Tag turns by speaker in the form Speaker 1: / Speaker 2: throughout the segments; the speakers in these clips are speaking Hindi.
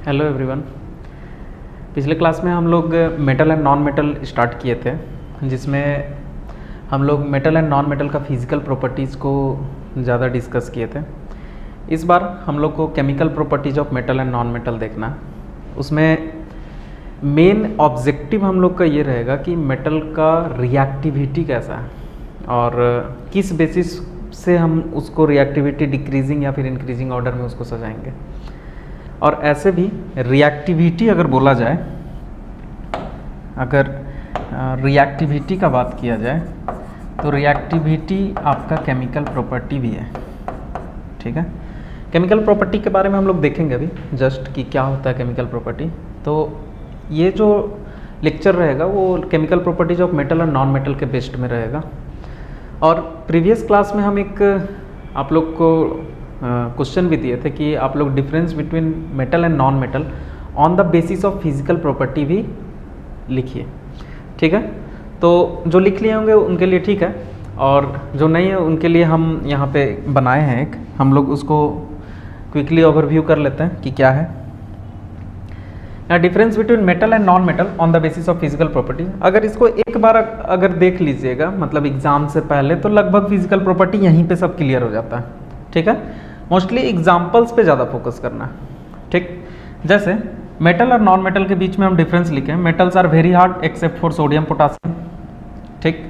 Speaker 1: Hello everyone. पिछले क्लास में हम लोग metal and non metal start किए थे, जिसमें हम लोग मेटल एंड नॉन मेटल का फिज़िकल प्रॉपर्टीज़ को ज़्यादा डिस्कस किए थे। इस बार हम लोग को chemical properties of metal and non metal देखना है। उसमें मेन ऑब्जेक्टिव हम लोग का ये रहेगा कि मेटल का रिएक्टिविटी कैसा है और किस बेसिस से हम उसको रिएक्टिविटी डिक्रीजिंग या फिर इंक्रीजिंग ऑर्डर में उसको सजाएंगे। और ऐसे भी रिएक्टिविटी अगर बोला जाए, अगर रिएक्टिविटी का बात किया जाए तो रिएक्टिविटी आपका केमिकल प्रॉपर्टी भी है। ठीक है, केमिकल प्रॉपर्टी के बारे में हम लोग देखेंगे अभी जस्ट कि क्या होता है केमिकल प्रॉपर्टी। तो ये जो लेक्चर रहेगा वो केमिकल प्रॉपर्टीज ऑफ मेटल और नॉन मेटल के बेस्ड में रहेगा। और प्रीवियस क्लास में हम एक आप लोग को क्वेश्चन भी दिए थे कि आप लोग difference between metal and non metal on the basis of physical property भी लिखिए। ठीक है, तो जो लिख लिए होंगे उनके लिए ठीक है, और जो नहीं है उनके लिए हम यहाँ पे बनाए हैं एक, हम लोग उसको क्विकली ओवरव्यू कर लेते हैं कि क्या है difference between metal and non metal on the basis of physical property. अगर इसको एक बार अगर देख लीजिएगा, मतलब एग्जाम से पहले, तो लगभग फिजिकल प्रॉपर्टी यहीं पे सब क्लियर हो जाता है। ठीक है, मोस्टली एग्जाम्पल्स पे ज़्यादा फोकस करना है। ठीक, जैसे मेटल और नॉन मेटल के बीच में हम डिफरेंस लिखें, metals are very hard except for sodium potassium. ठीक,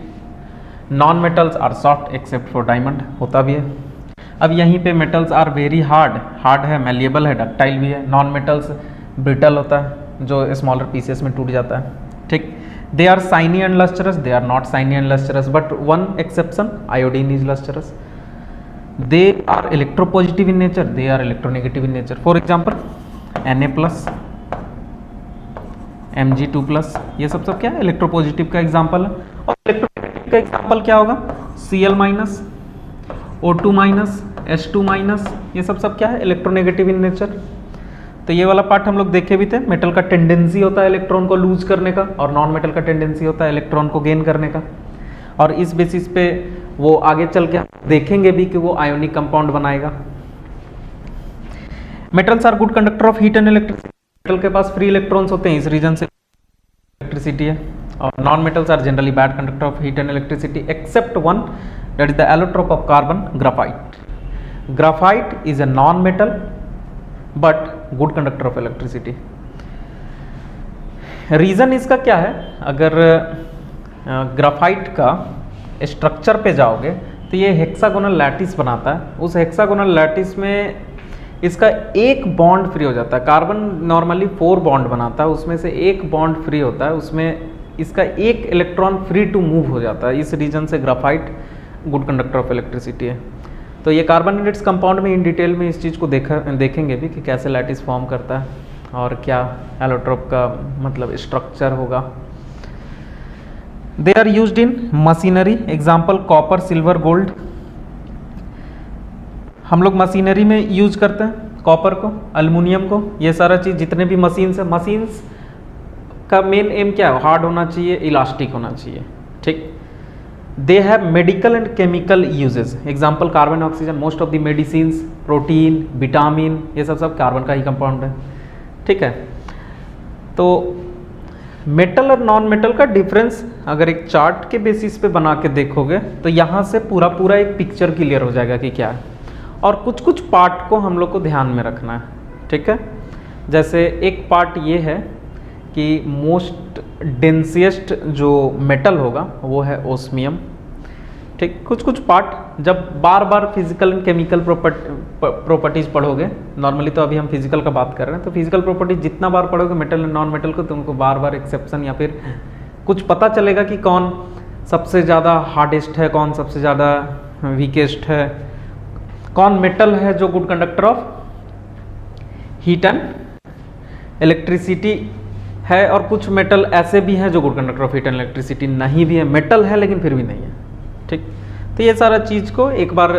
Speaker 1: non metals are soft except for diamond, होता भी है। अब यहीं पे मेटल्स आर वेरी हार्ड है, मैलिएबल है, डक्टाइल भी है। नॉन मेटल्स ब्रिटल होता है, जो स्मॉलर पीसेस में टूट जाता है। ठीक, they are shiny and lustrous, they are not shiny and lustrous, but one exception, iodine is lustrous. They are electropositive in nature, they are electronegative in nature. For example Na+, Mg2+, ये सब क्या है, इलेक्ट्रोपॉजिटिव का एग्जाम्पल है। और इलेक्ट्रोनेगेटिव का एग्जाम्पल क्या होगा, Cl-, O2-, H2-, ये सब क्या है, इलेक्ट्रोनेगेटिव इन नेचर। तो ये वाला पार्ट हम लोग देखे भी थे। मेटल का टेंडेंसी होता है इलेक्ट्रॉन को लूज करने का, और नॉन मेटल का टेंडेंसी होता है इलेक्ट्रॉन को गेन करने का। और इस बेसिस पे वो आगे चल के देखेंगे भी कि वो आयोनिक कंपाउंड बनाएगा। Metals are good conductor of heat and electricity, metal के पास फ्री इलेक्ट्रॉन्स होते हैं, इस रीजन से इलेक्ट्रिसिटी है। और non metals are generally bad conductor of heat and electricity except one, that is the allotrope of carbon, graphite. Graphite is a non metal but good conductor of electricity. Reason इसका क्या है, अगर ग्राफाइट का स्ट्रक्चर पे जाओगे तो ये हेक्सागोनल लैटिस बनाता है। उस हेक्सागोनल लैटिस में इसका एक बॉन्ड फ्री हो जाता है। कार्बन नॉर्मली 4 बॉन्ड बनाता है, उसमें से एक बॉन्ड फ्री होता है, उसमें इसका एक इलेक्ट्रॉन फ्री टू मूव हो जाता है। इस रीजन से graphite good conductor of electricity है। तो ये कार्बोनेटेड कंपाउंड में इन डिटेल में इस चीज़ को देखेंगे भी कि कैसे लैटिस फॉर्म करता है और क्या एलोट्रोप का मतलब स्ट्रक्चर होगा। They are used in machinery, example copper, silver, gold. हम लोग मशीनरी में यूज करते हैं कॉपर को, एल्युमिनियम को, ये सारा चीज़ जितने भी मशीन्स है। मशीन्स का मेन एम क्या है, हार्ड होना चाहिए, इलास्टिक होना चाहिए। ठीक, they have medical and chemical uses, example carbon, oxygen, most of the medicines, protein, vitamin, ये सब कार्बन का ही कंपाउंड है। ठीक है, तो मेटल और नॉन मेटल का डिफरेंस अगर एक चार्ट के बेसिस पे बना के देखोगे तो यहाँ से पूरा एक पिक्चर क्लियर हो जाएगा कि क्या है। और कुछ पार्ट को हम लोग को ध्यान में रखना है। ठीक है, जैसे एक पार्ट ये है कि मोस्ट डेंसिएस्ट जो मेटल होगा वो है ओस्मियम। ठीक, कुछ पार्ट जब बार फिजिकल एंड केमिकल प्रॉपर्टीज पढ़ोगे, नॉर्मली तो अभी हम फिजिकल का बात कर रहे हैं, तो फिजिकल प्रॉपर्टीज जितना बार पढ़ोगे मेटल एंड नॉन मेटल को, तुमको बार एक्सेप्शन या फिर कुछ पता चलेगा कि कौन सबसे ज़्यादा हार्डेस्ट है, कौन सबसे ज़्यादा वीकेस्ट है, कौन मेटल है जो good conductor of heat and electricity है, और कुछ मेटल ऐसे भी हैं जो good conductor of heat and electricity नहीं भी है, मेटल है लेकिन फिर भी नहीं है। ठीक, तो ये सारा चीज़ को एक बार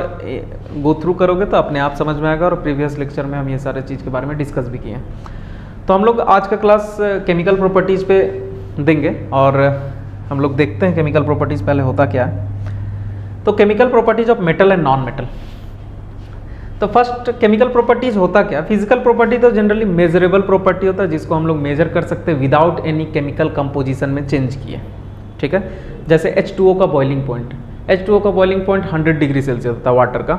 Speaker 1: गो थ्रू करोगे तो अपने आप समझ में आएगा। और प्रीवियस लेक्चर में हम ये सारे चीज़ के बारे में डिस्कस भी किए हैं। तो हम लोग आज का क्लास केमिकल प्रॉपर्टीज़ पे देंगे और हम लोग देखते हैं केमिकल प्रॉपर्टीज़ पहले होता क्या है। तो chemical properties of metal and non metal. तो फर्स्ट केमिकल प्रॉपर्टीज होता क्या, फिजिकल प्रॉपर्टी तो जनरली मेजरेबल प्रॉपर्टी होता है जिसको हम लोग मेजर कर सकते हैं विदाउट एनी केमिकल कंपोजिशन में चेंज किए, ठीक है। जैसे H2O का बॉइलिंग पॉइंट, H2O का बॉइलिंग पॉइंट 100 डिग्री सेल्सियस होता है वाटर का,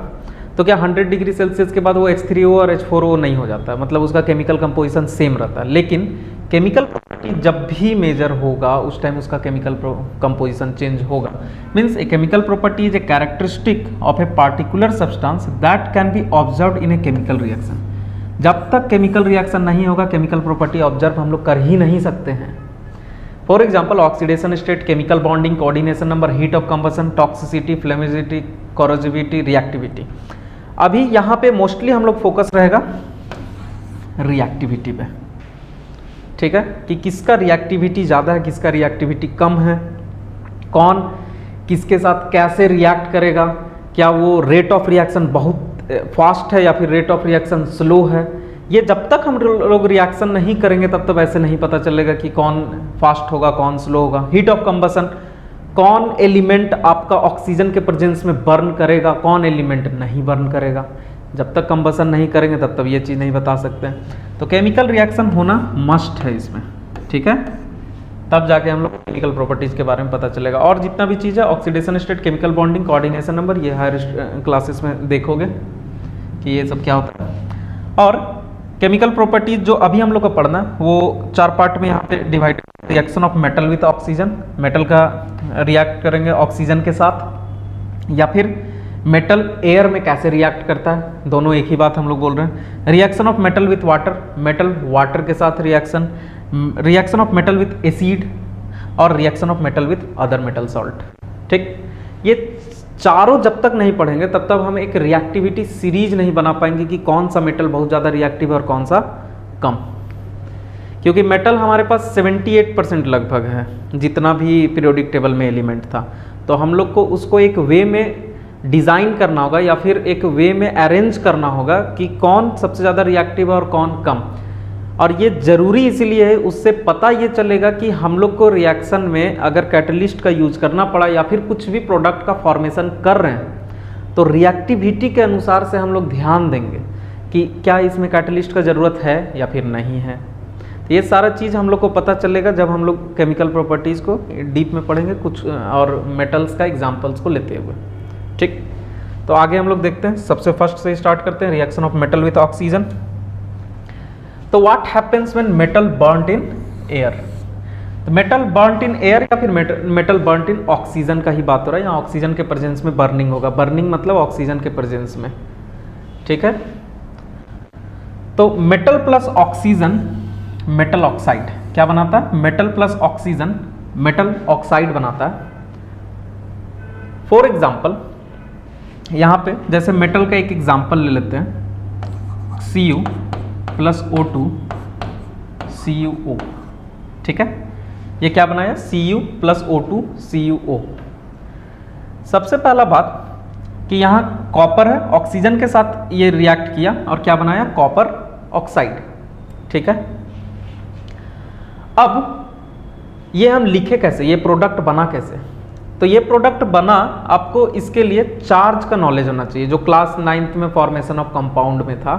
Speaker 1: तो क्या 100 डिग्री सेल्सियस के बाद वो H3O और H4O नहीं हो जाता है, मतलब उसका केमिकल कंपोजिशन सेम रहता है। लेकिन केमिकल प्रॉपर्टी जब भी मेजर होगा उस टाइम उसका केमिकल कंपोजिशन चेंज होगा। Means a chemical property is a characteristic of a particular substance that can be observed in a chemical reaction. जब तक केमिकल रिएक्शन नहीं होगा केमिकल प्रॉपर्टी ऑब्जर्व हम लोग कर ही नहीं सकते हैं। For example oxidation state, chemical bonding, coordination number, heat of combustion, toxicity, flammability, corrosivity, reactivity. अभी यहाँ पे मोस्टली हम लोग फोकस रहेगा रिएक्टिविटी पे, ठीक है, कि किसका रिएक्टिविटी ज़्यादा है, किसका रिएक्टिविटी कम है, कौन किसके साथ कैसे रिएक्ट करेगा, क्या वो रेट ऑफ रिएक्शन बहुत फास्ट है या फिर रेट ऑफ रिएक्शन स्लो है। ये जब तक हम लोग रिएक्शन नहीं करेंगे तब तक ऐसे नहीं पता चलेगा कि कौन फास्ट होगा कौन स्लो होगा। हीट ऑफ कंबशन, कौन एलिमेंट आपका ऑक्सीजन के प्रेजेंस में बर्न करेगा, कौन एलिमेंट नहीं बर्न करेगा। जब तक कंबशन नहीं करेंगे तब तक ये चीज़ नहीं बता सकते हैं। तो केमिकल रिएक्शन होना मस्ट है इसमें, ठीक है, तब जाके हम लोग केमिकल प्रॉपर्टीज़ के बारे में पता चलेगा। और जितना भी चीज़ है oxidation state, chemical bonding, coordination number, ये हायर क्लासेस में देखोगे कि ये सब क्या होता है। और केमिकल प्रॉपर्टीज जो अभी हम लोग को पढ़ना वो 4 पार्ट में यहाँ पे divide. Reaction of metal with oxygen, metal का रिएक्ट करेंगे ऑक्सीजन के साथ, या फिर मेटल एयर में कैसे रिएक्ट करता है, दोनों एक ही बात हम लोग बोल रहे हैं। Reaction of metal with water, metal water के साथ reaction, reaction of metal with acid, और reaction of metal with other metal salt, ठीक। ये चारों जब तक नहीं पढ़ेंगे तब तक हम एक रिएक्टिविटी सीरीज नहीं बना पाएंगे कि कौन सा मेटल बहुत ज़्यादा रिएक्टिव है और कौन सा कम, क्योंकि मेटल हमारे पास 78% लगभग है जितना भी पीरियोडिक टेबल में एलिमेंट था। तो हम लोग को उसको एक वे में डिज़ाइन करना होगा या फिर एक वे में अरेंज करना होगा कि कौन सबसे ज़्यादा रिएक्टिव है और कौन कम। और ये ज़रूरी इसीलिए है, उससे पता ये चलेगा कि हम लोग को रिएक्शन में अगर कैटलिस्ट का यूज करना पड़ा या फिर कुछ भी प्रोडक्ट का फॉर्मेशन कर रहे हैं तो रिएक्टिविटी के अनुसार से हम लोग ध्यान देंगे कि क्या इसमें कैटलिस्ट का ज़रूरत है या फिर नहीं है। तो ये सारा चीज़ हम लोग को पता चलेगा जब हम लोग केमिकल प्रॉपर्टीज़ को डीप में पढ़ेंगे कुछ और मेटल्स का एग्जाम्पल्स को लेते हुए, ठीक। तो आगे हम लोग देखते हैं, सबसे फर्स्ट से स्टार्ट करते हैं, reaction of metal with oxygen. तो what happens when metal burned in air. तो मेटल बर्न्ड इन एयर या फिर मेटल बर्न्ड इन ऑक्सीजन का ही बात हो रहा है, यहाँ ऑक्सीजन के प्रेजेंस में बर्निंग होगा, बर्निंग मतलब ऑक्सीजन के प्रेजेंस में, ठीक है। तो metal plus oxygen metal oxide क्या बनाता है, metal plus oxygen metal oxide बनाता है। फॉर एग्जाम्पल यहाँ पे जैसे मेटल का एक एग्जाम्पल ले लेते हैं, Cu प्लस O2 CuO, ठीक है। ये क्या बनाया, Cu प्लस O2 CuO। सबसे पहला बात कि यहाँ कॉपर है, ऑक्सीजन के साथ ये रिएक्ट किया और क्या बनाया, कॉपर ऑक्साइड, ठीक है। अब ये हम लिखे कैसे, ये प्रोडक्ट बना कैसे। तो ये प्रोडक्ट बना, आपको इसके लिए चार्ज का नॉलेज होना चाहिए, जो क्लास 9th में फॉर्मेशन ऑफ कंपाउंड में था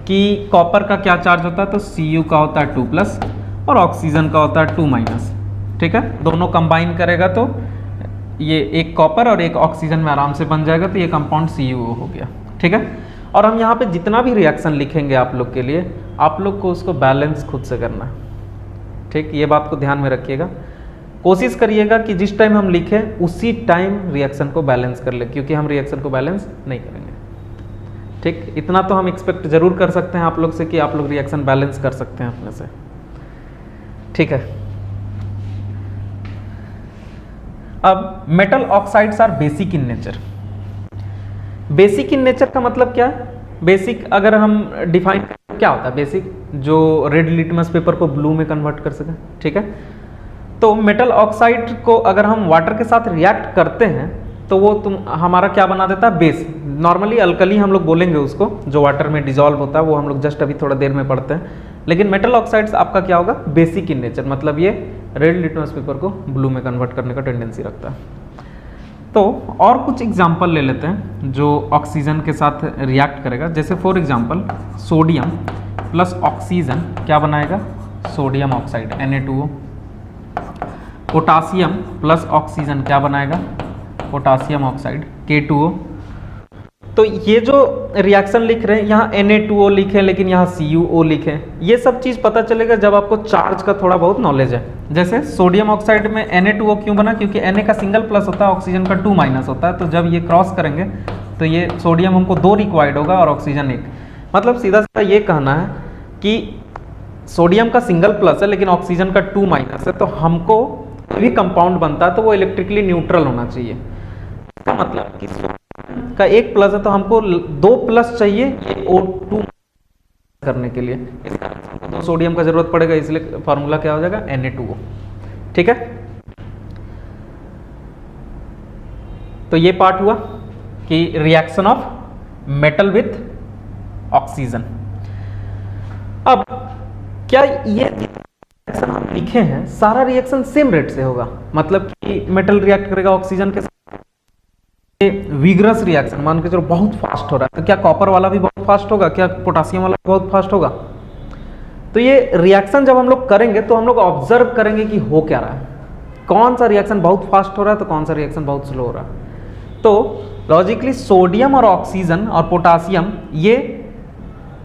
Speaker 1: कि कॉपर का क्या चार्ज होता है, तो Cu का होता है 2+ और ऑक्सीजन का होता है 2-, ठीक है। दोनों कंबाइन करेगा तो ये एक कॉपर और एक ऑक्सीजन में आराम से बन जाएगा, तो ये कंपाउंड CuO हो गया, ठीक है। और हम यहाँ पे जितना भी रिएक्शन लिखेंगे आप लोग के लिए, आप लोग को उसको बैलेंस खुद से करना है, ठीक। ये बात को ध्यान में रखिएगा, कोशिश करिएगा कि जिस टाइम हम लिखें उसी टाइम रिएक्शन को बैलेंस कर ले, क्योंकि हम रिएक्शन को बैलेंस नहीं करेंगे, ठीक। इतना तो हम एक्सपेक्ट जरूर कर सकते हैं आप लोग से कि आप लोग रिएक्शन बैलेंस कर सकते हैं अपने से, ठीक है। अब metal oxides are basic in nature. Basic in nature का मतलब क्या है, बेसिक अगर हम डिफाइन करें क्या होता है बेसिक, जो रेड लिटमस पेपर को ब्लू में कन्वर्ट कर सके, ठीक है। तो मेटल ऑक्साइड को अगर हम वाटर के साथ रिएक्ट करते हैं तो वो हमारा क्या बना देता है, बेस। नॉर्मली अल्कली हम लोग बोलेंगे उसको, जो वाटर में डिजॉल्व होता है, वो हम लोग जस्ट अभी थोड़ा देर में पढ़ते हैं। लेकिन मेटल ऑक्साइड्स आपका क्या होगा, बेसिक इन नेचर, मतलब ये रेड लिटमस पेपर को ब्लू में कन्वर्ट करने का टेंडेंसी रखता है। तो और कुछ एग्जाम्पल ले लेते हैं जो ऑक्सीजन के साथ रिएक्ट करेगा। जैसे for example sodium plus oxygen क्या बनाएगा, sodium oxide Na2O। Potassium plus oxygen क्या बनाएगा, पोटासियम ऑक्साइड K2O। तो ये जो रिएक्शन लिख रहे हैं यहाँ Na2O लिखे लेकिन यहाँ CuO लिखे, ये सब चीज़ पता चलेगा जब आपको चार्ज का थोड़ा बहुत नॉलेज है। जैसे सोडियम ऑक्साइड में Na2O क्यों बना, क्योंकि Na का सिंगल प्लस होता है, ऑक्सीजन का 2 माइनस होता है। तो जब ये क्रॉस करेंगे तो ये सोडियम हमको 2 रिक्वायर्ड होगा और ऑक्सीजन 1। मतलब सीधा सीधा ये कहना है कि सोडियम का सिंगल प्लस है लेकिन ऑक्सीजन का 2 माइनस है, तो हमको भी कंपाउंड बनता है तो वो इलेक्ट्रिकली न्यूट्रल होना चाहिए। इसका मतलब कि का 1 प्लस है तो हमको 2 प्लस चाहिए O2 करने के लिए, इस कारण से हमको 2 सोडियम का जरूरत पड़ेगा, इसलिए फार्मूला क्या हो जाएगा Na2O। ठीक है, तो ये पार्ट हुआ कि reaction of metal with oxygen. अब क्या ये रिएक्शन हम लिखे हैं सारा रिएक्शन सेम रेट से होगा, मतलब कि मेटल रिएक्ट करेगा ऑक्सीजन के साथ, विग्रस रिएक्शन मान के चलो बहुत फास्ट हो रहा है, तो क्या कॉपर वाला भी बहुत फास्ट होगा, क्या पोटासियम वाला भी बहुत फास्ट होगा? तो ये रिएक्शन जब हम लोग करेंगे तो हम लोग ऑब्जर्व करेंगे कि हो क्या रहा है, कौन सा रिएक्शन बहुत फास्ट हो रहा है तो कौन सा रिएक्शन बहुत स्लो हो रहा है। तो लॉजिकली सोडियम और ऑक्सीजन और पोटासियम, ये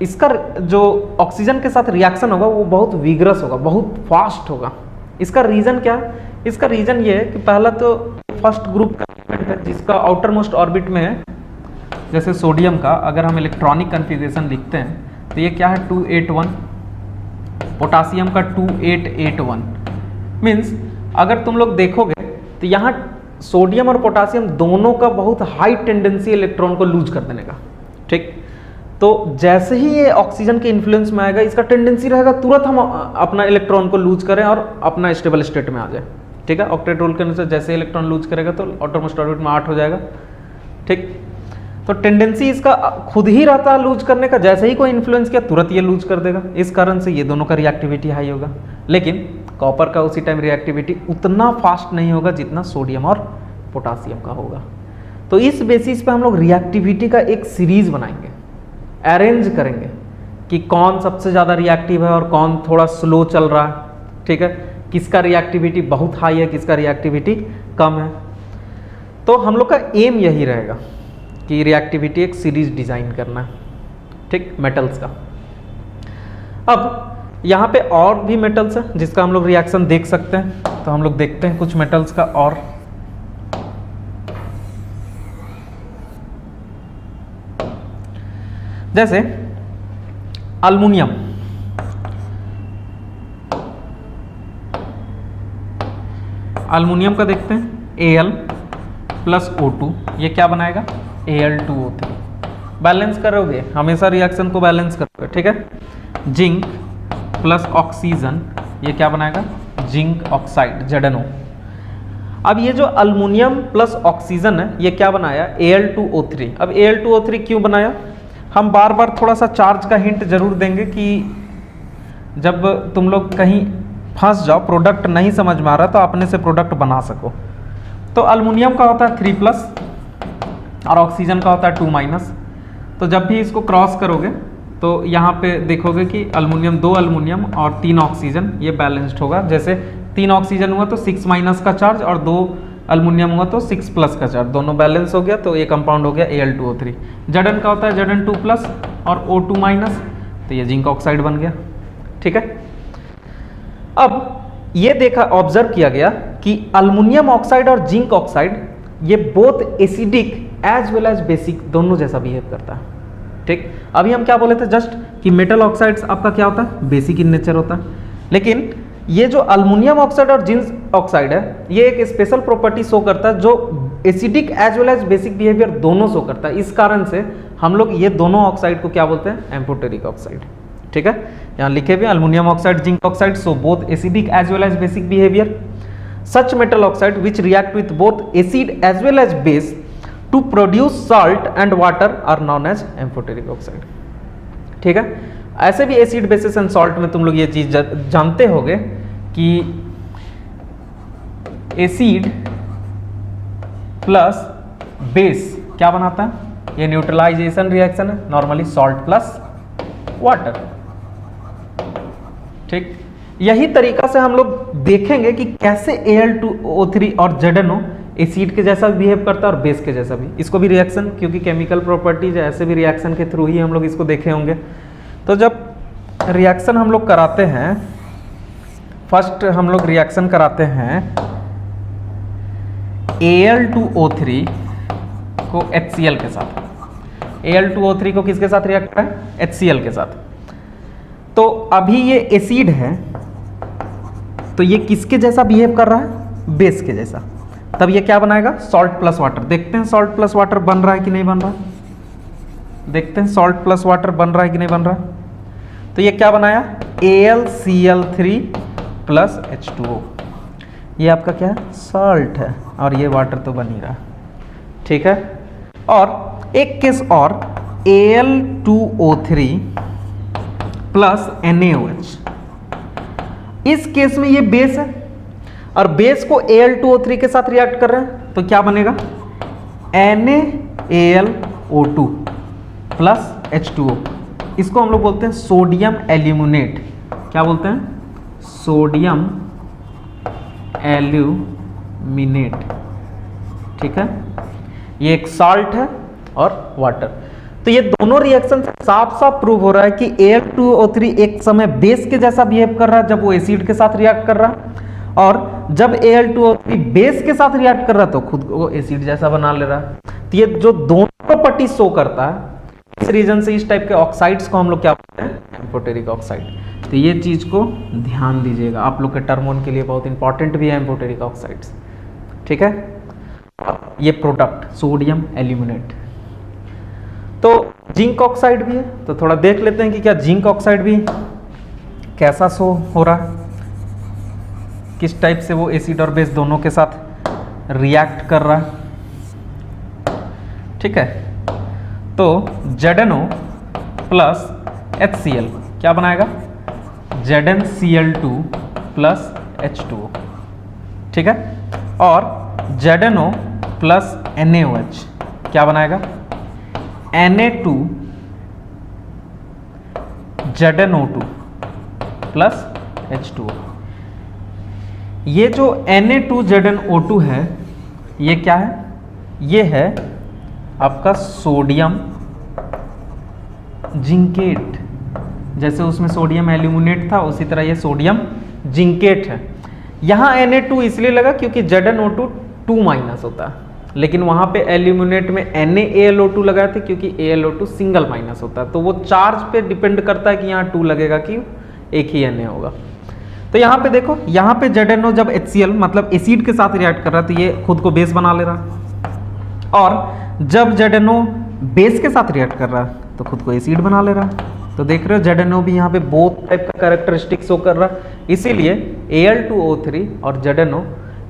Speaker 1: इसका जो ऑक्सीजन के साथ रिएक्शन होगा वो बहुत विग्रस होगा, बहुत फास्ट होगा। इसका रीजन क्या है? इसका रीजन ये है कि पहला तो फर्स्ट ग्रुप का एलिमेंट है जिसका आउटर मोस्ट ऑर्बिट में है। जैसे सोडियम का अगर हम इलेक्ट्रॉनिक कन्फिग्रेशन लिखते हैं तो ये क्या है 281, पोटासियम का 2881। मीन्स अगर तुम लोग देखोगे तो यहाँ सोडियम और पोटासियम दोनों का बहुत हाई टेंडेंसी इलेक्ट्रॉन को लूज कर देने का। ठीक, तो जैसे ही ये ऑक्सीजन के इन्फ्लुएंस में आएगा इसका टेंडेंसी रहेगा तुरंत हम अपना इलेक्ट्रॉन को लूज करें और अपना स्टेबल स्टेट में आ जाए। ठीक है, ऑक्टेट रूल के अनुसार जैसे इलेक्ट्रॉन लूज करेगा तो आउटरमोस्ट ऑर्बिट में 8 हो जाएगा। ठीक, तो टेंडेंसी इसका खुद ही रहता है लूज करने का, जैसे ही कोई इन्फ्लुएंस किया तुरंत ये लूज कर देगा। इस कारण से ये दोनों का रिएक्टिविटी हाई होगा, लेकिन कॉपर का उसी टाइम रिएक्टिविटी उतना फास्ट नहीं होगा जितना सोडियम और पोटासियम का होगा। तो इस बेसिस पे हम लोग रिएक्टिविटी का एक सीरीज बनाएंगे, अरेंज करेंगे कि कौन सबसे ज़्यादा रिएक्टिव है और कौन थोड़ा स्लो चल रहा है। ठीक है, किसका रिएक्टिविटी बहुत हाई है, किसका रिएक्टिविटी कम है। तो हम लोग का एम यही रहेगा कि रिएक्टिविटी एक सीरीज डिज़ाइन करना है। ठीक, मेटल्स का। अब यहाँ पे और भी मेटल्स हैं जिसका हम लोग रिएक्शन देख सकते हैं, तो हम लोग देखते हैं कुछ मेटल्स का। और जैसे अल्मुनियम, अल्मुनियम का देखते हैं Al प्लस O2, ये क्या बनाएगा Al2O3। बैलेंस करोगे, हमेशा रिएक्शन को बैलेंस करोगे। ठीक है, जिंक प्लस ऑक्सीजन, ये क्या बनाएगा जिंक ऑक्साइड ZnO। अब ये जो अल्मुनियम प्लस ऑक्सीजन है ये क्या बनाया Al2O3। अब Al2O3 क्यों बनाया, हम बार बार थोड़ा सा चार्ज का हिंट जरूर देंगे कि जब तुम लोग कहीं फंस जाओ, प्रोडक्ट नहीं समझ में आ रहा तो अपने से प्रोडक्ट बना सको। तो अल्मुनियम का होता है 3+ और ऑक्सीजन का होता है 2-। तो जब भी इसको क्रॉस करोगे तो यहाँ पे देखोगे कि अल्मुनियम 2 अल्मुनियम और 3 ऑक्सीजन, ये बैलेंस्ड होगा। जैसे 3 ऑक्सीजन हुआ तो 6- का चार्ज और 2 अल्मुनियम हुआ तो 6+ का चार्ज, दोनों बैलेंस हो गया, तो ये कंपाउंड हो गया Al2O3। Zn का होता है Zn2+ और O2-, तो ये जिंक ऑक्साइड बन गया। ठीक है, अब ये देखा, ऑब्जर्व किया गया कि अल्मुनियम ऑक्साइड और जिंक ऑक्साइड ये both acidic as well as basic दोनों जैसा बिहेव करता है। ठीक, अभी हम क्या बोले थे जस्ट कि मेटल ऑक्साइड्स आपका क्या होता है बेसिक इन नेचर होता है, लेकिन ये जो अल्मुनियम ऑक्साइड और जिंक ऑक्साइड है ये एक स्पेशल प्रॉपर्टी शो करता है जो acidic as well as basic behaviour दोनों शो करता है। इस कारण से हम लोग ये दोनों ऑक्साइड को क्या बोलते हैं एम्फोटेरिक ऑक्साइड। ठीक है, यहाँ लिखे भी aluminium oxide zinc oxide so both acidic as well as basic behaviour. Such metal oxide which react with both acid as well as base to produce salt and water are known as amphoteric oxide. ठीक है, ऐसे भी एसिड बेसिस एंड सॉल्ट में तुम लोग ये चीज जानते होगे कि एसिड प्लस बेस क्या बनाता है? ये न्यूट्रलाइजेशन रिएक्शन है, नॉर्मली सॉल्ट प्लस वाटर। ठीक, यही तरीका से हम लोग देखेंगे कि कैसे Al2O3 और ZnO एसिड के जैसा बिहेव करता है और बेस के जैसा भी। इसको भी रिएक्शन, क्योंकि केमिकल प्रॉपर्टीज ऐसे भी रिएक्शन के थ्रू ही हम लोग इसको देखे होंगे। तो जब रिएक्शन हम लोग कराते हैं, फर्स्ट हम लोग रिएक्शन कराते हैं Al2O3 को HCl के साथ। Al2O3 को किसके साथ रिएक्ट करें? HCl के साथ। तो अभी ये एसिड है, तो ये किसके जैसा बिहेव कर रहा है? बेस के जैसा। तब ये क्या बनाएगा? Salt plus water. देखते हैं सॉल्ट प्लस वाटर बन रहा है कि नहीं बन रहा है। देखते हैं सॉल्ट प्लस वाटर बन रहा है कि नहीं बन रहा है। तो ये क्या बनाया? AlCl3 plus H2O। ये आपका क्या है? सॉल्ट है, और ये वाटर तो बन ही रहा। ठीक है। और एक केस और, Al2O3 प्लस NaOH। इस केस में ये बेस है और बेस को Al2O3 के साथ रिएक्ट कर रहे हैं, तो क्या बनेगा? NaAlO2 plus H2O। इसको हम लोग बोलते हैं सोडियम एल्यूमिनेट। क्या बोलते हैं? Sodium aluminate. ठीक है, ये एक सॉल्ट है और वाटर। तो ये दोनों रिएक्शन से साफ साफ प्रूव हो रहा है कि Al2O3 एक समय बेस के जैसा बिहेव कर रहा है जब वो एसिड के साथ रिएक्ट कर रहा है, और जब Al2O3 बेस के साथ रिएक्ट कर रहा है तो खुद को एसिड जैसा बना ले रहा है। तो ये जो दोनों प्रॉपर्टी शो करता है, इस रीजन से इस टाइप के ऑक्साइड्स को हम लोग क्या बोलते हैं? Amphoteric oxide. तो ये चीज को ध्यान दीजिएगा, आप लोग के टर्म वन के लिए बहुत इंपॉर्टेंट भी है एम्फोटेरिक ऑक्साइड्स। ठीक है, ये प्रोडक्ट सोडियम एल्यूमिनेट। तो जिंक ऑक्साइड भी है, तो थोड़ा देख लेते हैं कि क्या जिंक ऑक्साइड भी कैसा शो हो रहा है, किस टाइप से वो एसिड और बेस दोनों के साथ रिएक्ट कर रहा है। ठीक है, तो ZnO प्लस HCl क्या बनाएगा? ZnCl2 plus H2O। ठीक है, और ZnO प्लस NaOH क्या बनाएगा? Na2 ZnO2 plus H2O। ये जो Na2 ZnO2 है, ये क्या है? ये है आपका सोडियम जिंकेट। जैसे उसमें सोडियम एल्यूमिनेट था, उसी तरह ये सोडियम जिंकेट है। यहाँ Na2 इसलिए लगा क्योंकि ZnO2 2 माइनस होता है, लेकिन वहां पे एल्यूमिनेट में NaAlO2 लगाए थे क्योंकि AlO2 सिंगल माइनस होता है। तो वो चार्ज पे डिपेंड करता है कि यहाँ 2 लगेगा कि एक ही Na होगा। तो यहाँ पे देखो, यहाँ पे ZnO जब HCl मतलब एसिड के साथ रिएक्ट कर रहा है तो ये खुद को बेस बना ले रहा है, और जब ZnO बेस के साथ रिएक्ट कर रहा है तो खुद को एसिड बना ले रहा है। तो देख रहे हो ZnO भी यहाँ पे बोथ टाइप का कैरेक्टरिस्टिक शो कर रहा है। इसीलिए Al2O3 और ZnO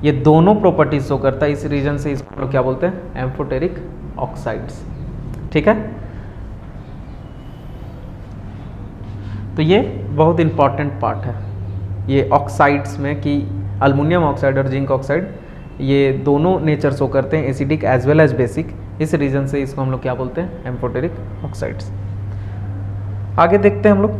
Speaker 1: ये दोनों प्रॉपर्टीज शो करता है। इस रीजन से इसको क्या बोलते हैं? Amphoteric oxides. ठीक है, तो ये बहुत इंपॉर्टेंट पार्ट है ये ऑक्साइड्स में कि अल्मुनियम ऑक्साइड और जिंक ऑक्साइड ये दोनों नेचर शो करते हैं, acidic as well as basic. इस रीजन से इसको हम लोग क्या बोलते हैं? Amphoteric oxides. आगे देखते हैं हम लोग।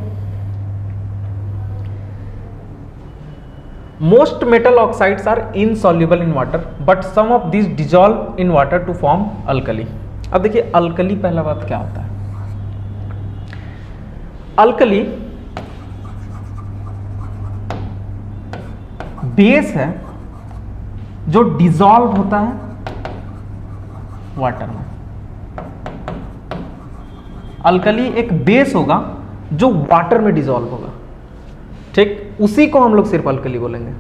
Speaker 1: Most metal oxides are insoluble in water, but some of these dissolve in water to form alkali. अब देखिए अल्कली, पहला बात क्या होता है? अल्कली बेस है जो डिसॉल्व होता है वाटर में। अल्कली एक बेस होगा जो वाटर में डिसॉल्व होगा। ठीक, उसी को हम लोग सिर्फ अल्कली बोलेंगे।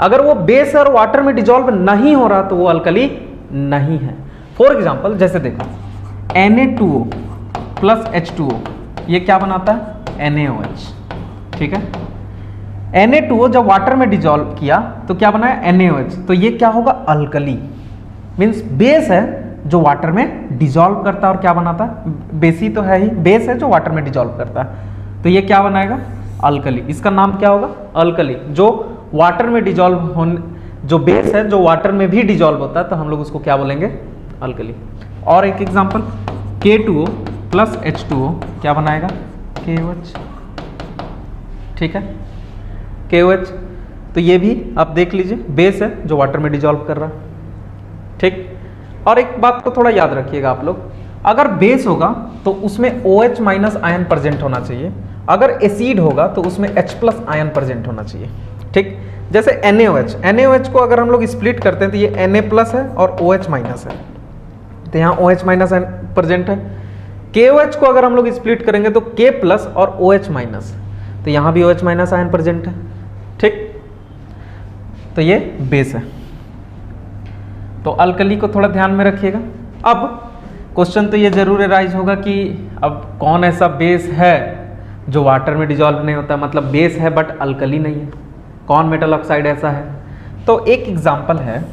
Speaker 1: अगर वो बेस और वाटर में डिसॉल्व नहीं हो रहा तो वो अल्कली नहीं है। फॉर एग्जांपल जैसे देखो Na2O प्लस H2O ये क्या बनाता है? NaOH। ठीक है, Na2O जब वाटर में डिसॉल्व किया तो क्या बनाया? NaOH। तो ये क्या होगा? अल्कली। मीन्स बेस है जो वाटर में डिसॉल्व करता है और क्या बनाता है? बेसी तो है ही, बेस है जो वाटर में डिसॉल्व करता है। तो ये क्या बनाएगा? अल्कली। इसका नाम क्या होगा? अल्कली। जो वाटर में डिसॉल्व होने जो बेस है जो वाटर में भी डिजॉल्व होता है तो हम लोग उसको क्या बोलेंगे, अल्कली। और एक एग्जांपल K2O प्लस H2O क्या बनाएगा, KOH, ठीक है, KOH। तो ये भी आप देख लीजिए बेस है जो वाटर में डिजॉल्व कर रहा है, ठीक। और एक बात को थोड़ा याद रखिएगा आप लोग, अगर बेस होगा तो उसमें OH माइनस आयन प्रेजेंट होना चाहिए, अगर एसिड होगा तो उसमें H प्लस आयन प्रेजेंट होना चाहिए, ठीक। जैसे NaOH को अगर हम लोग स्प्लिट करते हैं तो ये Na प्लस है और OH माइनस है, तो यहाँ OH माइनस प्रेजेंट है। KOH को अगर हम लोग स्प्लिट करेंगे तो K प्लस और OH माइनस, तो यहाँ भी OH माइनस आयन प्रेजेंट है, ठीक। तो ये बेस है, तो अल्कली को थोड़ा ध्यान में रखिएगा। अब क्वेश्चन तो ये जरूर राइज होगा कि अब कौन ऐसा बेस है जो वाटर में डिजॉल्व नहीं होता, मतलब बेस है बट अल्कली नहीं है, कौन मेटल ऑक्साइड ऐसा है। तो एक एग्जांपल है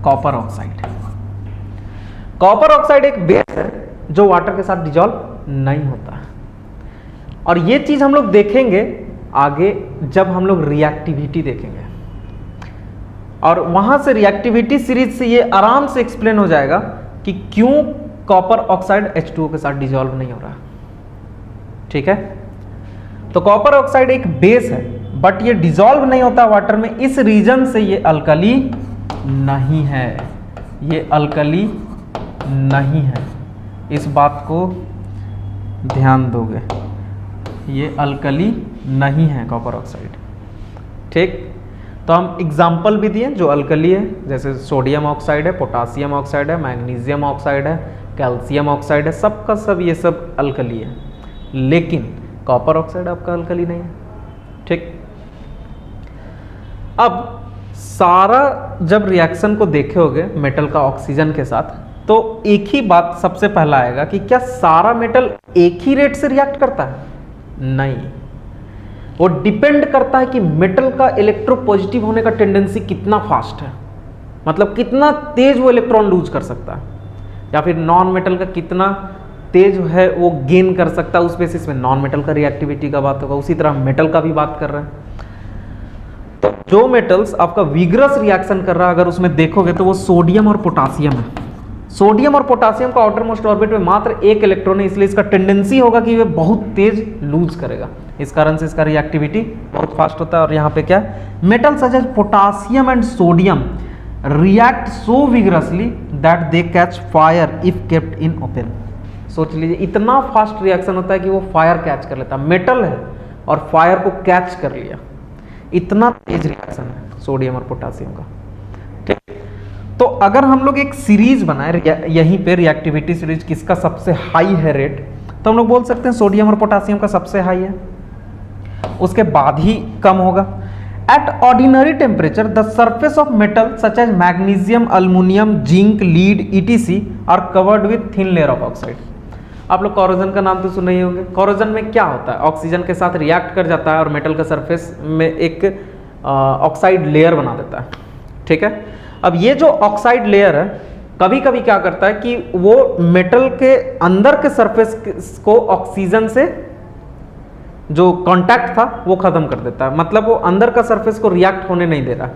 Speaker 1: कॉपर ऑक्साइड। कॉपर ऑक्साइड एक बेस है जो वाटर के साथ डिजॉल्व नहीं होता, और ये चीज हम लोग देखेंगे आगे जब हम लोग रिएक्टिविटी देखेंगे, और वहां से रिएक्टिविटी सीरीज से ये आराम से एक्सप्लेन हो जाएगा कि क्यों कॉपर ऑक्साइड H2O के साथ डिजॉल्व नहीं हो रहा, ठीक है। तो कॉपर ऑक्साइड एक बेस है बट ये डिजॉल्व नहीं होता वाटर में, इस रीजन से ये अल्कली नहीं है, ये अल्कली नहीं है, इस बात को ध्यान दोगे, ये अल्कली नहीं है कॉपर ऑक्साइड, ठीक। तो हम एग्जाम्पल भी दिए जो अल्कली है, जैसे सोडियम ऑक्साइड है, पोटासियम ऑक्साइड है, मैग्नीशियम ऑक्साइड है, कैल्शियम ऑक्साइड है, सबका सब ये सब अल्कली है, लेकिन कॉपर ऑक्साइड आपका अल्कली नहीं है, ठीक। अब सारा जब रिएक्शन को देखोगे मेटल का ऑक्सीजन के साथ, तो एक ही बात सबसे पहला आएगा कि क्या सारा मेटल एक ही रेट से रिएक्ट करता है, नहीं, वो डिपेंड करता है कि मेटल का इलेक्ट्रोपॉजिटिव होने का टेंडेंसी कितना फास्ट है, मतलब कितना तेज वो इलेक्ट्रॉन लूज कर सकता है, या फिर नॉन मेटल का कितना तेज है वो गेन कर सकता है, उस बेसिस में नॉन मेटल का रिएक्टिविटी का बात होगा। उसी तरह मेटल का भी बात कर रहे हैं, तो जो मेटल्स आपका विग्रस रिएक्शन कर रहा है अगर उसमें देखोगे तो वो सोडियम और पोटासियम है। सोडियम और पोटासियम का आउटर मोस्ट ऑर्बिट में मात्र एक इलेक्ट्रॉन है, इसलिए इसका टेंडेंसी होगा कि वे बहुत तेज लूज करेगा, इस कारण से इसका रिएक्टिविटी बहुत फास्ट होता है। और यहाँ पे क्या metal such as potassium and sodium react so vigorously that they catch fire if kept in open. सोच लीजिए इतना फास्ट रिएक्शन होता है कि वो फायर कैच कर लेता है, मेटल है और फायर को कैच कर लिया, इतना तेज रिएक्शन है सोडियम और पोटासियम का, ठीक। तो अगर हम लोग एक सीरीज बनाए यहीं पे रिएक्टिविटी सीरीज किसका सबसे हाई है रेट, तो हम लोग बोल सकते हैं सोडियम और पोटासियम का सबसे हाई है, उसके बाद ही कम होगा। At ordinary temperature the surface of metal such as magnesium, aluminium, zinc, lead ETC are covered with thin layer of oxide. आप लोग कोरोजन का नाम तो सुने ही होंगे। कोरोजन में क्या होता है, ऑक्सीजन के साथ रिएक्ट कर जाता है और मेटल का सरफेस में एक ऑक्साइड लेयर बना देता है, ठीक है। अब ये जो ऑक्साइड लेयर है कभी कभी क्या करता है कि वो मेटल के अंदर के सरफेस को ऑक्सीजन से जो कांटेक्ट था वो खत्म कर देता है, मतलब वो अंदर का सरफेस को रिएक्ट होने नहीं दे रहा।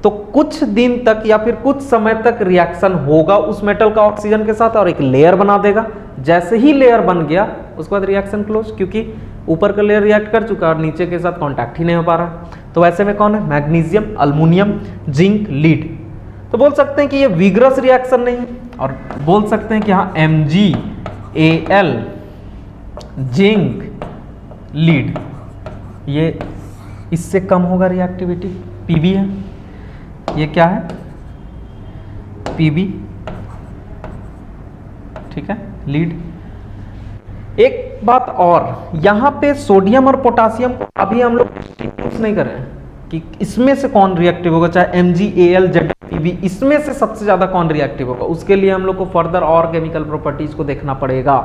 Speaker 1: तो कुछ दिन तक या फिर कुछ समय तक रिएक्शन होगा उस मेटल का ऑक्सीजन के साथ और एक लेयर बना देगा, जैसे ही लेयर बन गया उसके बाद रिएक्शन क्लोज, क्योंकि ऊपर का लेयर रिएक्ट कर चुका और नीचे के साथ कांटेक्ट ही नहीं हो पा रहा। तो ऐसे में कौन है, मैग्नीशियम, अल्युमिनियम, जिंक, लीड। तो बोल सकते हैं कि ये विग्रस रिएक्शन नहीं है, और बोल सकते हैं कि हाँ MgAl, जिंक, लीड, ये इससे कम होगा रिएक्टिविटी, Pb है, ये क्या है Pb, ठीक है, लीड। एक बात और, यहाँ पे सोडियम और पोटासियम को अभी हम लोग यूज नहीं कर रहे हैं कि इसमें से कौन रिएक्टिव होगा, चाहे MgAl, ZpB, इसमें से सबसे ज्यादा कौन रिएक्टिव होगा, उसके लिए हम लोग को फर्दर और केमिकल प्रॉपर्टीज को देखना पड़ेगा।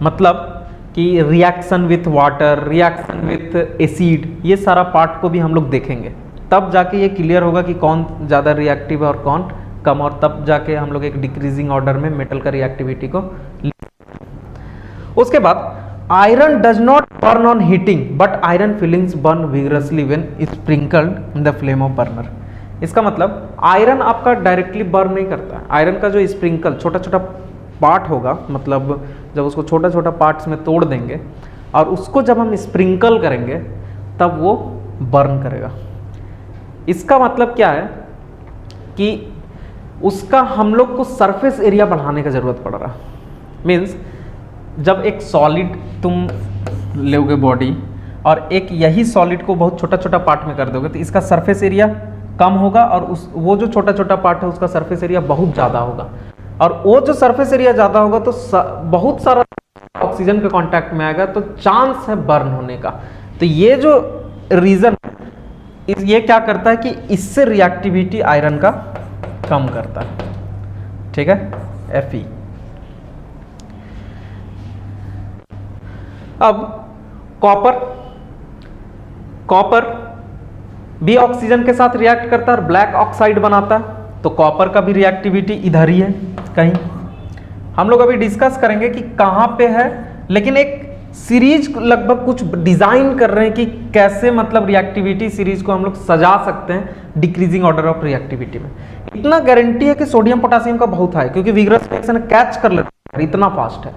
Speaker 1: मतलब कि reaction with water, reaction with acid, ये सारा पार्ट को भी हम लोग देखेंगे, तब जाके ये क्लियर होगा कि कौन ज़्यादा रिएक्टिव है और कौन कम, और तब जाके हम लोग एक डिक्रीजिंग ऑर्डर में मेटल का रिएक्टिविटी को। उसके बाद iron does not burn on heating but iron filings burn vigorously when sprinkled in the flame of burner. इसका मतलब आयरन आपका डायरेक्टली बर्न नहीं करता है। आयरन का जो स्प्रिंकल छोटा छोटा पार्ट होगा, मतलब जब उसको छोटा छोटा पार्ट्स में तोड़ देंगे और उसको जब हम स्प्रिंकल करेंगे तब वो बर्न करेगा। इसका मतलब क्या है कि उसका हम लोग को सरफेस एरिया बढ़ाने का ज़रूरत पड़ रहा। मीन्स जब एक सॉलिड तुम लोगे बॉडी और एक यही सॉलिड को बहुत छोटा छोटा पार्ट में कर दोगे तो इसका सरफेस एरिया कम होगा और वो जो छोटा छोटा पार्ट है उसका सरफेस एरिया बहुत ज़्यादा होगा, और वो जो सरफेस एरिया ज़्यादा होगा तो बहुत सारा ऑक्सीजन के कांटेक्ट में आएगा तो चांस है बर्न होने का। तो ये जो रीज़न ये क्या करता है कि इससे रिएक्टिविटी आयरन का कम करता है। ठीक है, Fe। अब कॉपर भी ऑक्सीजन के साथ रिएक्ट करता है और ब्लैक ऑक्साइड बनाता है, तो कॉपर का भी रिएक्टिविटी इधर ही है कहीं। हम लोग अभी डिस्कस करेंगे कि कहाँ पे है, लेकिन एक सीरीज लगभग कुछ डिजाइन कर रहे हैं कि कैसे मतलब रिएक्टिविटी सीरीज को हम लोग सजा सकते हैं डिक्रीजिंग ऑर्डर ऑफ रिएक्टिविटी में। इतना गारंटी है कि सोडियम पोटासियम का बहुत हाई, क्योंकि विग्रस रिएक्शन कैच कर लेता है, इतना फास्ट है।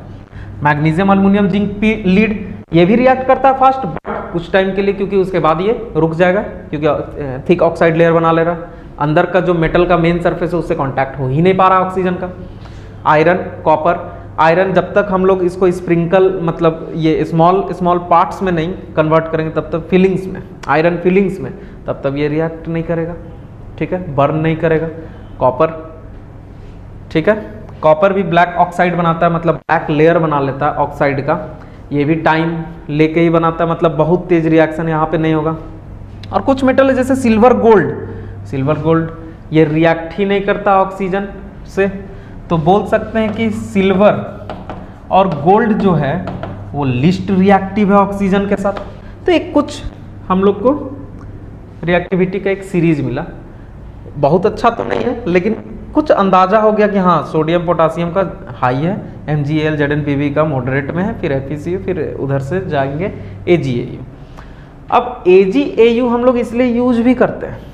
Speaker 1: मैग्नीशियम अल्युमिनियम जिंक लीड ये भी रिएक्ट करता है फास्ट, बट कुछ टाइम के लिए, क्योंकि उसके बाद ये रुक जाएगा क्योंकि थिक ऑक्साइड लेयर बना ले रहा। अंदर का जो मेटल का मेन सरफेस है उससे कांटेक्ट हो ही नहीं पा रहा ऑक्सीजन का। आयरन, कॉपर, आयरन जब तक हम लोग इसको स्प्रिंकल मतलब ये स्मॉल पार्ट्स में नहीं कन्वर्ट करेंगे तब तक फिलिंग्स में, आयरन फिलिंग्स में, तब तक ये रिएक्ट नहीं करेगा। ठीक है, बर्न नहीं करेगा। कॉपर, ठीक है, कॉपर भी ब्लैक ऑक्साइड बनाता है, मतलब ब्लैक लेयर बना लेता है ऑक्साइड का। ये भी टाइम लेके ही बनाता है, मतलब बहुत तेज रिएक्शन यहाँ पे नहीं होगा। और कुछ मेटल है जैसे सिल्वर गोल्ड ये रिएक्ट ही नहीं करता ऑक्सीजन से, तो बोल सकते हैं कि सिल्वर और गोल्ड जो है वो लिस्ट रिएक्टिव है ऑक्सीजन के साथ। तो एक कुछ हम लोग को रिएक्टिविटी का एक सीरीज मिला, बहुत अच्छा तो नहीं है लेकिन कुछ अंदाजा हो गया कि हाँ सोडियम पोटासियम का हाई है, MgAl ZnPV का मॉडरेट में है, फिर FeCu, फिर उधर से जाएंगे AgAU। अब AgAU हम लोग इसलिए यूज भी करते हैं।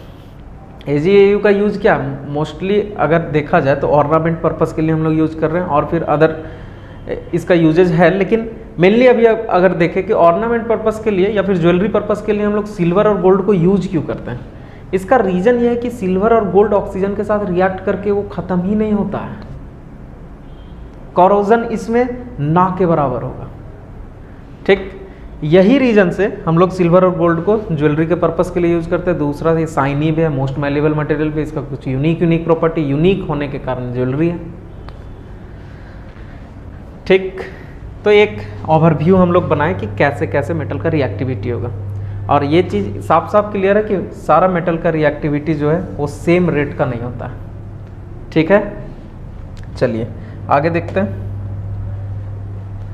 Speaker 1: AgAU का यूज क्या मोस्टली अगर देखा जाए तो ऑर्नामेंट पर्पस के लिए हम लोग यूज कर रहे हैं, और फिर अदर इसका यूजेज है, लेकिन मेनली अभी अगर देखें कि ऑर्नामेंट पर्पस के लिए या फिर ज्वेलरी पर्पस के लिए हम लोग सिल्वर और गोल्ड को यूज क्यों करते हैं। इसका रीजन ये है कि सिल्वर और गोल्ड ऑक्सीजन के साथ रिएक्ट करके वो खत्म ही नहीं होता है, कोरोजन इसमें ना के बराबर होगा। ठीक, यही रीजन से हम लोग सिल्वर और गोल्ड को ज्वेलरी के पर्पस के लिए यूज करते हैं। दूसरा ये शाइनी भी है, मोस्ट मैलेबल मटेरियल भी, इसका कुछ यूनिक प्रॉपर्टी, यूनिक होने के कारण ज्वेलरी है। ठीक, तो एक ओवरव्यू हम लोग बनाए कि कैसे कैसे मेटल का रिएक्टिविटी होगा, और ये चीज़ साफ साफ क्लियर है कि सारा मेटल का रिएक्टिविटी जो है वो सेम रेट का नहीं होता है। ठीक है, चलिए आगे देखते हैं।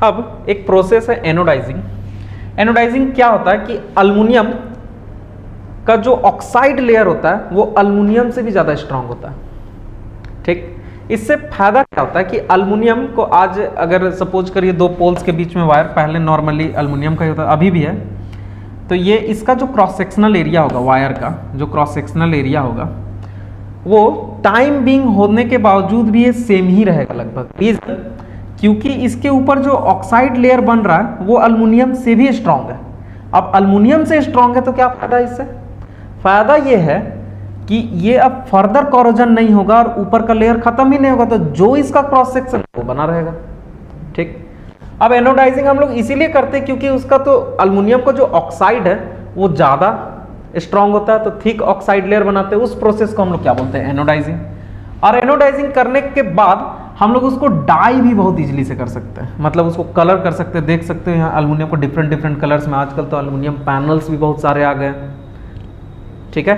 Speaker 1: अब एक प्रोसेस है एनोडाइजिंग। एनोडाइजिंग क्या होता है कि अल्युमिनियम का जो ऑक्साइड लेयर होता है वो अल्युमिनियम से भी ज़्यादा स्ट्रांग होता है। ठीक, इससे फायदा क्या होता है कि अल्युमिनियम को आज अगर सपोज करिए दो पोल्स के बीच में वायर, पहले नॉर्मली अल्युमिनियम का ही होता है, अभी भी है, तो ये इसका जो क्रॉस सेक्शनल एरिया होगा, वायर का जो क्रॉस सेक्शनल एरिया होगा वो टाइम बीइंग होने के बावजूद भी ये सेम ही रहेगा लगभग। रीजन क्योंकि इसके ऊपर जो ऑक्साइड लेयर बन रहा है वो अल्युमिनियम से भी स्ट्रांग है। अब अल्युमिनियम से स्ट्रांग है तो क्या फायदा इससे? फायदा ये है कि ये अब फर्दर कोरोजन नहीं होगा और ऊपर का लेयर खत्म ही नहीं होगा, तो जो इसका क्रॉस सेक्शन वो बना रहेगा। ठीक, अब एनोडाइजिंग हम लोग इसीलिए करते हैं क्योंकि उसका तो अल्युमिनियम का जो ऑक्साइड है वो ज़्यादा स्ट्रांग होता है, तो थिक ऑक्साइड लेयर बनाते हैं। उस प्रोसेस को हम लोग क्या बोलते हैं? एनोडाइजिंग। और एनोडाइजिंग करने के बाद हम लोग उसको डाई भी बहुत इजीली से कर सकते हैं, मतलब उसको कलर कर सकते हैं। देख सकते हैं यहाँ अल्युमिनियम को डिफरेंट कलर्स में, आजकल तो अल्युमिनियम पैनल्स भी बहुत सारे आ गए। ठीक है,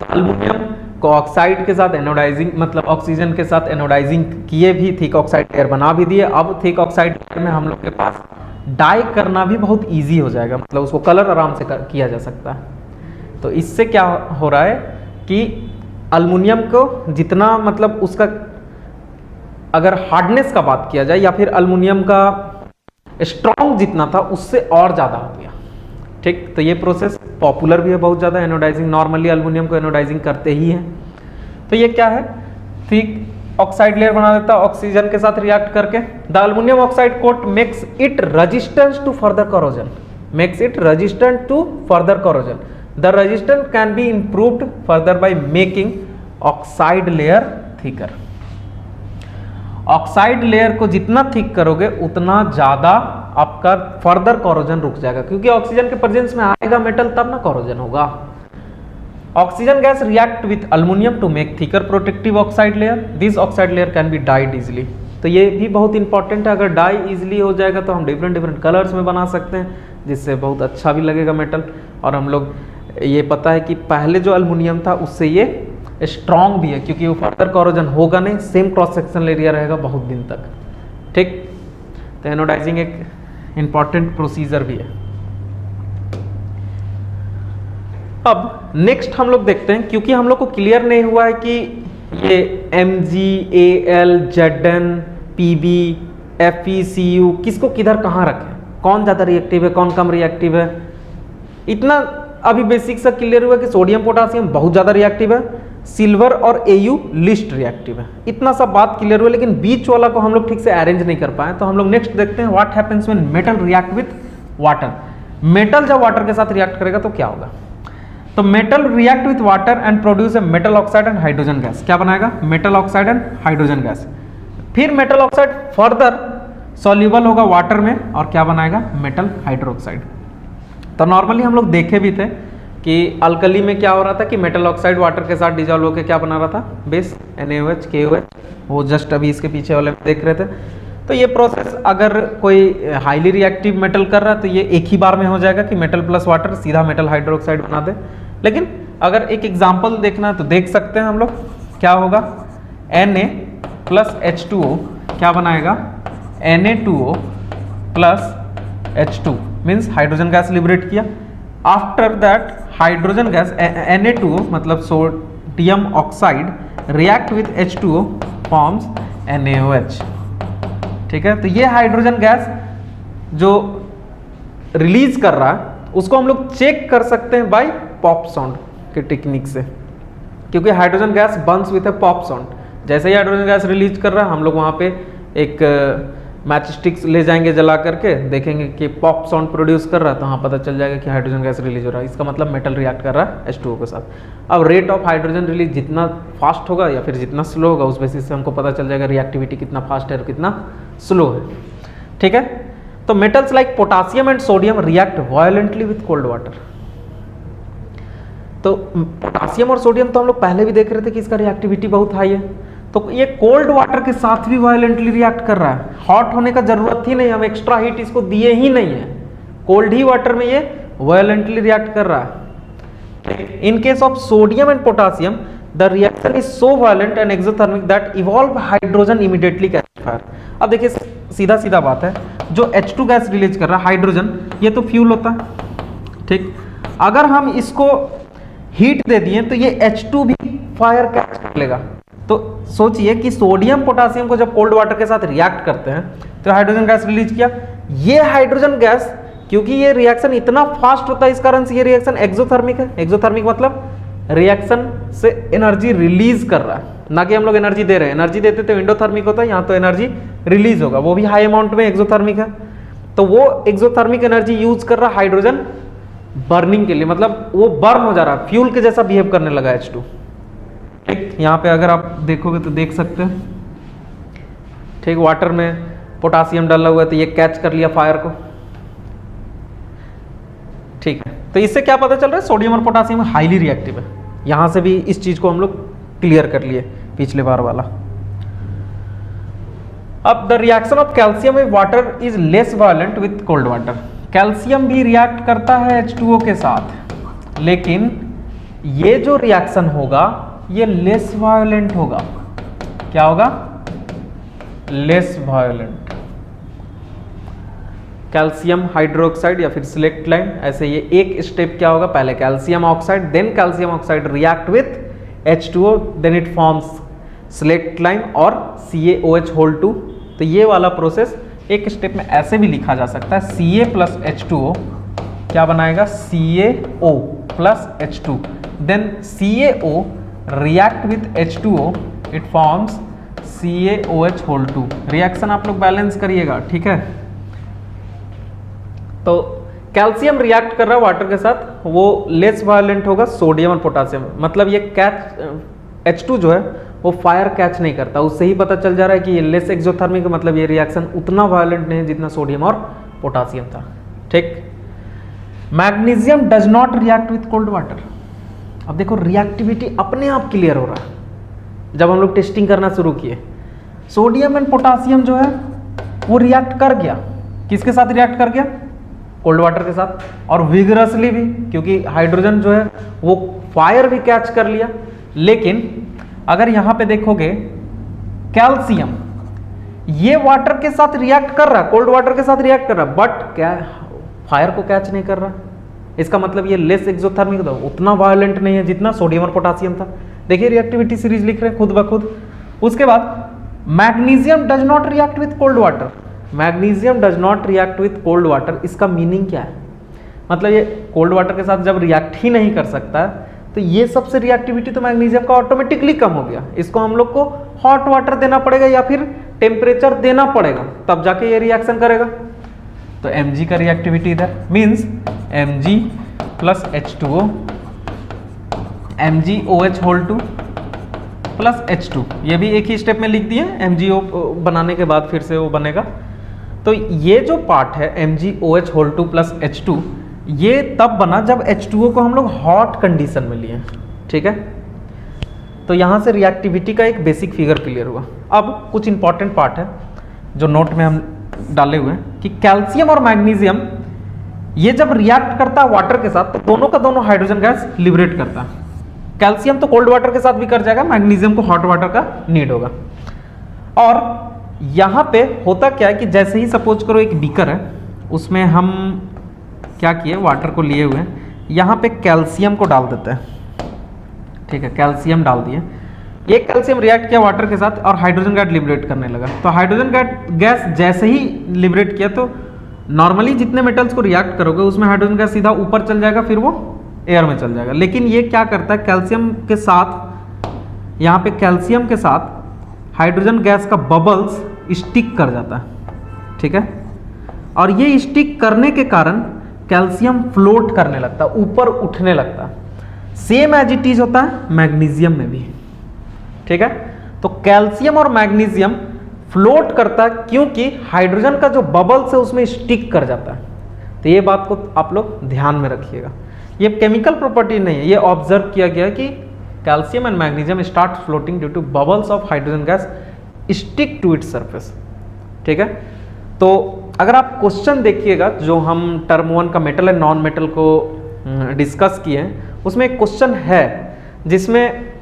Speaker 1: तो अल्युमिनियम को ऑक्साइड के साथ एनोडाइजिंग, मतलब ऑक्सीजन के साथ एनोडाइजिंग किए भी, थिक ऑक्साइड लेयर बना भी दिए। अब थिक ऑक्साइड लेयर में हम लोग के पास डाई करना भी बहुत इजी हो जाएगा, मतलब उसको कलर आराम से किया जा सकता है। तो इससे क्या हो रहा है कि अल्युमिनियम को जितना मतलब उसका अगर हार्डनेस का बात किया जाए या फिर अल्युमिनियम का स्ट्रॉन्ग जितना था उससे और ज़्यादा हो गया। ठीक, तो ये प्रोसेस पॉपुलर भी है बहुत ज़्यादा, एनोडाइजिंग, नॉर्मली एल्युमिनियम को एनोडाइजिंग करते ही हैं। तो ये क्या है, थिक ऑक्साइड लेयर बना देता है ऑक्सीजन के साथ रिएक्ट करके। The aluminium oxide coat makes it resistance to further corrosion, makes it resistant to further corrosion. The resistance can be improved further by making oxide layer thicker. Oxide layer को जितना थिक करोगे उतना ज्यादा आपका फर्दर कॉरोजन रुक जाएगा, क्योंकि ऑक्सीजन के प्रेजेंस में आएगा मेटल तब ना कॉरोजन होगा। Oxygen gas react with aluminium to make thicker protective oxide layer. This oxide layer can be dyed easily. तो ये भी बहुत इंपॉर्टेंट है, अगर डाई इजिली हो जाएगा तो हम डिफरेंट डिफरेंट कलर्स में बना सकते हैं, जिससे बहुत अच्छा भी लगेगा मेटल। और हम लोग ये पता है कि पहले जो अल्युमिनियम था उससे ये स्ट्रॉन्ग भी है, क्योंकि वो फर्दर कॉरोजन होगा नहीं, सेम क्रॉस सेक्शन एरिया रहेगा बहुत दिन तक। ठीक, तो एनोडाइजिंग एक इंपॉर्टेंट प्रोसीजर भी है। अब नेक्स्ट हम लोग देखते हैं, क्योंकि हम लोग को क्लियर नहीं हुआ है कि ये Mg, Al, Zn, Pb, Fe, Cu किसको किधर कहाँ रखें, कौन ज़्यादा रिएक्टिव है कौन कम रिएक्टिव है। इतना अभी बेसिक सा क्लियर हुआ कि सोडियम पोटासियम बहुत ज़्यादा रिएक्टिव है, सिल्वर और Au लिस्ट रिएक्टिव है। इतना सब बात क्लियर हुआ, लेकिन बीच वाला को हम लोग ठीक से अरेंज नहीं कर पाए। तो हम लोग नेक्स्ट देखते हैं what happens when metal react with water. Metal जब वाटर के साथ रिएक्ट करेगा तो क्या होगा। तो metal react with water and produce a metal oxide and hydrogen gas. क्या बनाएगा, metal oxide and hydrogen gas. फिर मेटल ऑक्साइड फर्दर सॉल्यूबल होगा वाटर में और क्या बनाएगा, मेटल हाइड्रोक्साइड। तो नॉर्मली हम लोग देखे भी थे कि अल्कली में क्या हो रहा था कि मेटल ऑक्साइड वाटर के साथ डिजॉल्व होकर क्या बना रहा था, बेस NaOH KOH। वो जस्ट अभी इसके पीछे वाले में देख रहे थे। तो ये प्रोसेस अगर कोई हाईली रिएक्टिव मेटल कर रहा है तो ये एक ही बार में हो जाएगा कि मेटल प्लस वाटर सीधा मेटल हाइड्रोक्साइड बना दे। लेकिन अगर एक एग्जांपल देखना है तो देख सकते हैं हम लोग, क्या होगा, Na प्लस H2O क्या बनाएगा, Na2O plus H2 means hydrogen gas liberate किया। After that hydrogen gas Na2O मतलब sodium oxide react with H2O forms NaOH। ठीक है, तो ये हाइड्रोजन गैस जो रिलीज कर रहा है उसको हम लोग चेक कर सकते हैं बाय पॉप साउंड के टेक्निक से, क्योंकि hydrogen gas Burns with A pop sound. जैसे ही हाइड्रोजन गैस रिलीज कर रहा है हम लोग वहाँ पे एक मैच स्टिक्स ले जाएंगे, जला करके देखेंगे कि पॉप साउंड प्रोड्यूस कर रहा है, तो हाँ पता चल जाएगा कि हाइड्रोजन गैस रिलीज हो रहा है। इसका मतलब मेटल रिएक्ट कर रहा है H2O के साथ। अब रेट ऑफ हाइड्रोजन रिलीज जितना फास्ट होगा या फिर जितना स्लो होगा उस बेसिस से हमको पता चल जाएगा रिएक्टिविटी कितना फास्ट है और कितना स्लो है। ठीक है, तो metals like potassium and sodium react violently with cold water. तो पोटासियम और सोडियम तो हम लोग पहले भी देख रहे थे कि इसका रिएक्टिविटी बहुत हाई है, तो ये कोल्ड वाटर के साथ भी वायलेंटली रिएक्ट कर रहा है। हॉट होने का जरूरत ही नहीं, हम एक्स्ट्रा हीट इसको दिए ही नहीं है, कोल्ड ही वाटर में ये वायलेंटली रिएक्ट कर रहा है। In case of sodium and potassium the reaction is so violent and exothermic that evolve hydrogen immediately catch fire. अब देखिए सीधा सीधा बात है, जो H2 गैस रिलीज कर रहा है हाइड्रोजन, ये तो फ्यूल होता है। ठीक, अगर हम इसको हीट दे दिए तो ये H2 भी फायर कैच कर लेगा। तो सोचिए कि सोडियम पोटासियम को जब कोल्ड वाटर के साथ रिएक्ट करते हैं तो हाइड्रोजन गैस रिलीज किया, ये हाइड्रोजन गैस क्योंकि ये रिएक्शन इतना फास्ट होता है इस कारण से ये रिएक्शन एक्सोथर्मिक है। एक्सोथर्मिक मतलब रिएक्शन से एनर्जी रिलीज कर रहा है, ना कि हम लोग एनर्जी दे रहे हैं। एनर्जी देते तो एंडोथर्मिक होता है, यहाँ तो एनर्जी रिलीज होगा, वो भी हाई अमाउंट में एक्सोथर्मिक है। तो वो एक्सोथर्मिक एनर्जी यूज कर रहा है हाइड्रोजन बर्निंग के लिए, मतलब वो बर्न हो जा रहा है, फ्यूल के जैसा बिहेव करने लगा H2। ठीक, यहाँ पे अगर आप देखोगे तो देख सकते हैं, ठीक, वाटर में पोटासियम डाला हुआ है तो ये कैच कर लिया फायर को। ठीक है, तो इससे क्या पता चल रहा है, सोडियम और पोटासियम हाईली रिएक्टिव है। यहां से भी इस चीज को हम लोग क्लियर कर लिए पिछले बार वाला। अब the reaction of calcium with water is less violent with cold water. Calcium भी रिएक्ट करता है H2O के साथ, लेकिन ये जो रिएक्शन होगा ये लेस वायलेंट होगा। क्या होगा, लेस वायलेंट। कैल्शियम हाइड्रोक्साइड या फिर सिलेक्ट लाइम, ऐसे ये एक स्टेप क्या होगा, पहले calcium oxide then calcium oxide react with H2O then it forms slaked lime और CaOH होल 2। तो ये वाला प्रोसेस एक स्टेप में ऐसे भी लिखा जा सकता है Ca प्लस H2O क्या बनाएगा, CaO plus H2, then CaO react with H2O, it forms CaOH whole 2। Reaction आप लोग बैलेंस करिएगा, ठीक है। तो कैल्शियम रिएक्ट कर रहा है वाटर के साथ, वो लेस वायलेंट होगा सोडियम और पोटासियम, मतलब ये कैच H2 जो है वो फायर कैच नहीं करता, उससे ही पता चल जा रहा है कि ये लेस एक्सोथर्मिक, मतलब ये रिएक्शन उतना वायलेंट नहीं है जितना सोडियम और पोटासियम था, ठीक। Magnesium does not react with cold water. अब देखो रिएक्टिविटी अपने आप क्लियर हो रहा है जब हम लोग टेस्टिंग करना शुरू किए। सोडियम एंड पोटासियम जो है वो रिएक्ट कर गया, किसके साथ रिएक्ट कर गया, कोल्ड वाटर के साथ, और विगरसली भी, क्योंकि हाइड्रोजन जो है वो फायर भी कैच कर लिया। लेकिन अगर यहां पे देखोगे कैल्शियम ये वाटर के साथ रिएक्ट कर रहा है, कोल्ड वाटर के साथ रिएक्ट कर रहा है, बट क्या फायर को कैच नहीं कर रहा। इसका मतलब ये लेस एक्सोथर्मिक था, उतना वायलेंट नहीं है जितना सोडियम और पोटासियम था। देखिए रिएक्टिविटी सीरीज लिख रहे हैं खुद ब खुद। उसके बाद magnesium does not react with cold water, magnesium does not react with cold water, इसका मीनिंग क्या है, मतलब ये कोल्ड वाटर के साथ जब रिएक्ट ही नहीं कर सकता है तो ये सबसे रिएक्टिविटी तो मैग्नीशियम का ऑटोमेटिकली कम हो गया। इसको हम लोग को हॉट वाटर देना पड़ेगा या फिर टेम्परेचर देना पड़ेगा, तब जाके ये रिएक्शन करेगा। तो Mg का रिएक्टिविटी इधर means Mg plus H2O, MgOH whole 2 plus H2, ये भी एक ही स्टेप में लिख दिए, MgO बनाने के बाद फिर से वो बनेगा। तो ये जो पार्ट है MgOH होल 2 प्लस H2, ये तब बना जब H2O को हम लोग हॉट कंडीशन में लिए, ठीक है। तो यहाँ से रिएक्टिविटी का एक बेसिक फिगर क्लियर हुआ। अब कुछ इंपॉर्टेंट पार्ट है जो नोट में हम डाले हुए हैं कि कैल्शियम और मैग्नीशियम ये जब रिएक्ट करता है वाटर के साथ तो दोनों का दोनों हाइड्रोजन गैस लिबरेट करता है। कैल्शियम तो कोल्ड वाटर के साथ भी कर जाएगा, मैग्नीशियम को हॉट वाटर का नीड होगा। और यहाँ पे होता क्या है कि जैसे ही सपोज करो एक बीकर है, उसमें हम क्या किए, वाटर को लिए हुए हैं, यहाँ पे कैल्शियम को डाल देते हैं, ठीक है, कैल्शियम डाल दिए। ये कैल्शियम रिएक्ट किया वाटर के साथ और हाइड्रोजन गैस लिबरेट करने लगा। तो हाइड्रोजन गैस जैसे ही लिबरेट किया तो नॉर्मली जितने मेटल्स को रिएक्ट करोगे उसमें हाइड्रोजन गैस सीधा ऊपर चल जाएगा, फिर वो एयर में चल जाएगा। लेकिन ये क्या करता है, कैल्शियम के साथ, यहाँ पे कैल्शियम के साथ हाइड्रोजन गैस का बबल्स स्टिक कर जाता है, ठीक है। और ये स्टिक करने के कारण कैल्शियम फ्लोट करने लगता है, ऊपर उठने लगता है। सेम एज इट इज होता है मैग्नीशियम में भी, ठीक है। तो कैल्शियम और मैग्नीशियम फ्लोट करता है क्योंकि हाइड्रोजन का जो बबल्स है उसमें स्टिक कर जाता है। तो ये बात को आप लोग ध्यान में रखिएगा, ये केमिकल प्रॉपर्टी नहीं है, ये ऑब्जर्व किया गया कि calcium and magnesium start floating due to bubbles of hydrogen gas stick to its surface, ठीक है। तो अगर आप क्वेश्चन देखिएगा जो हम टर्म 1 का मेटल एंड नॉन मेटल को डिस्कस किए हैं, उसमें एक क्वेश्चन है जिसमें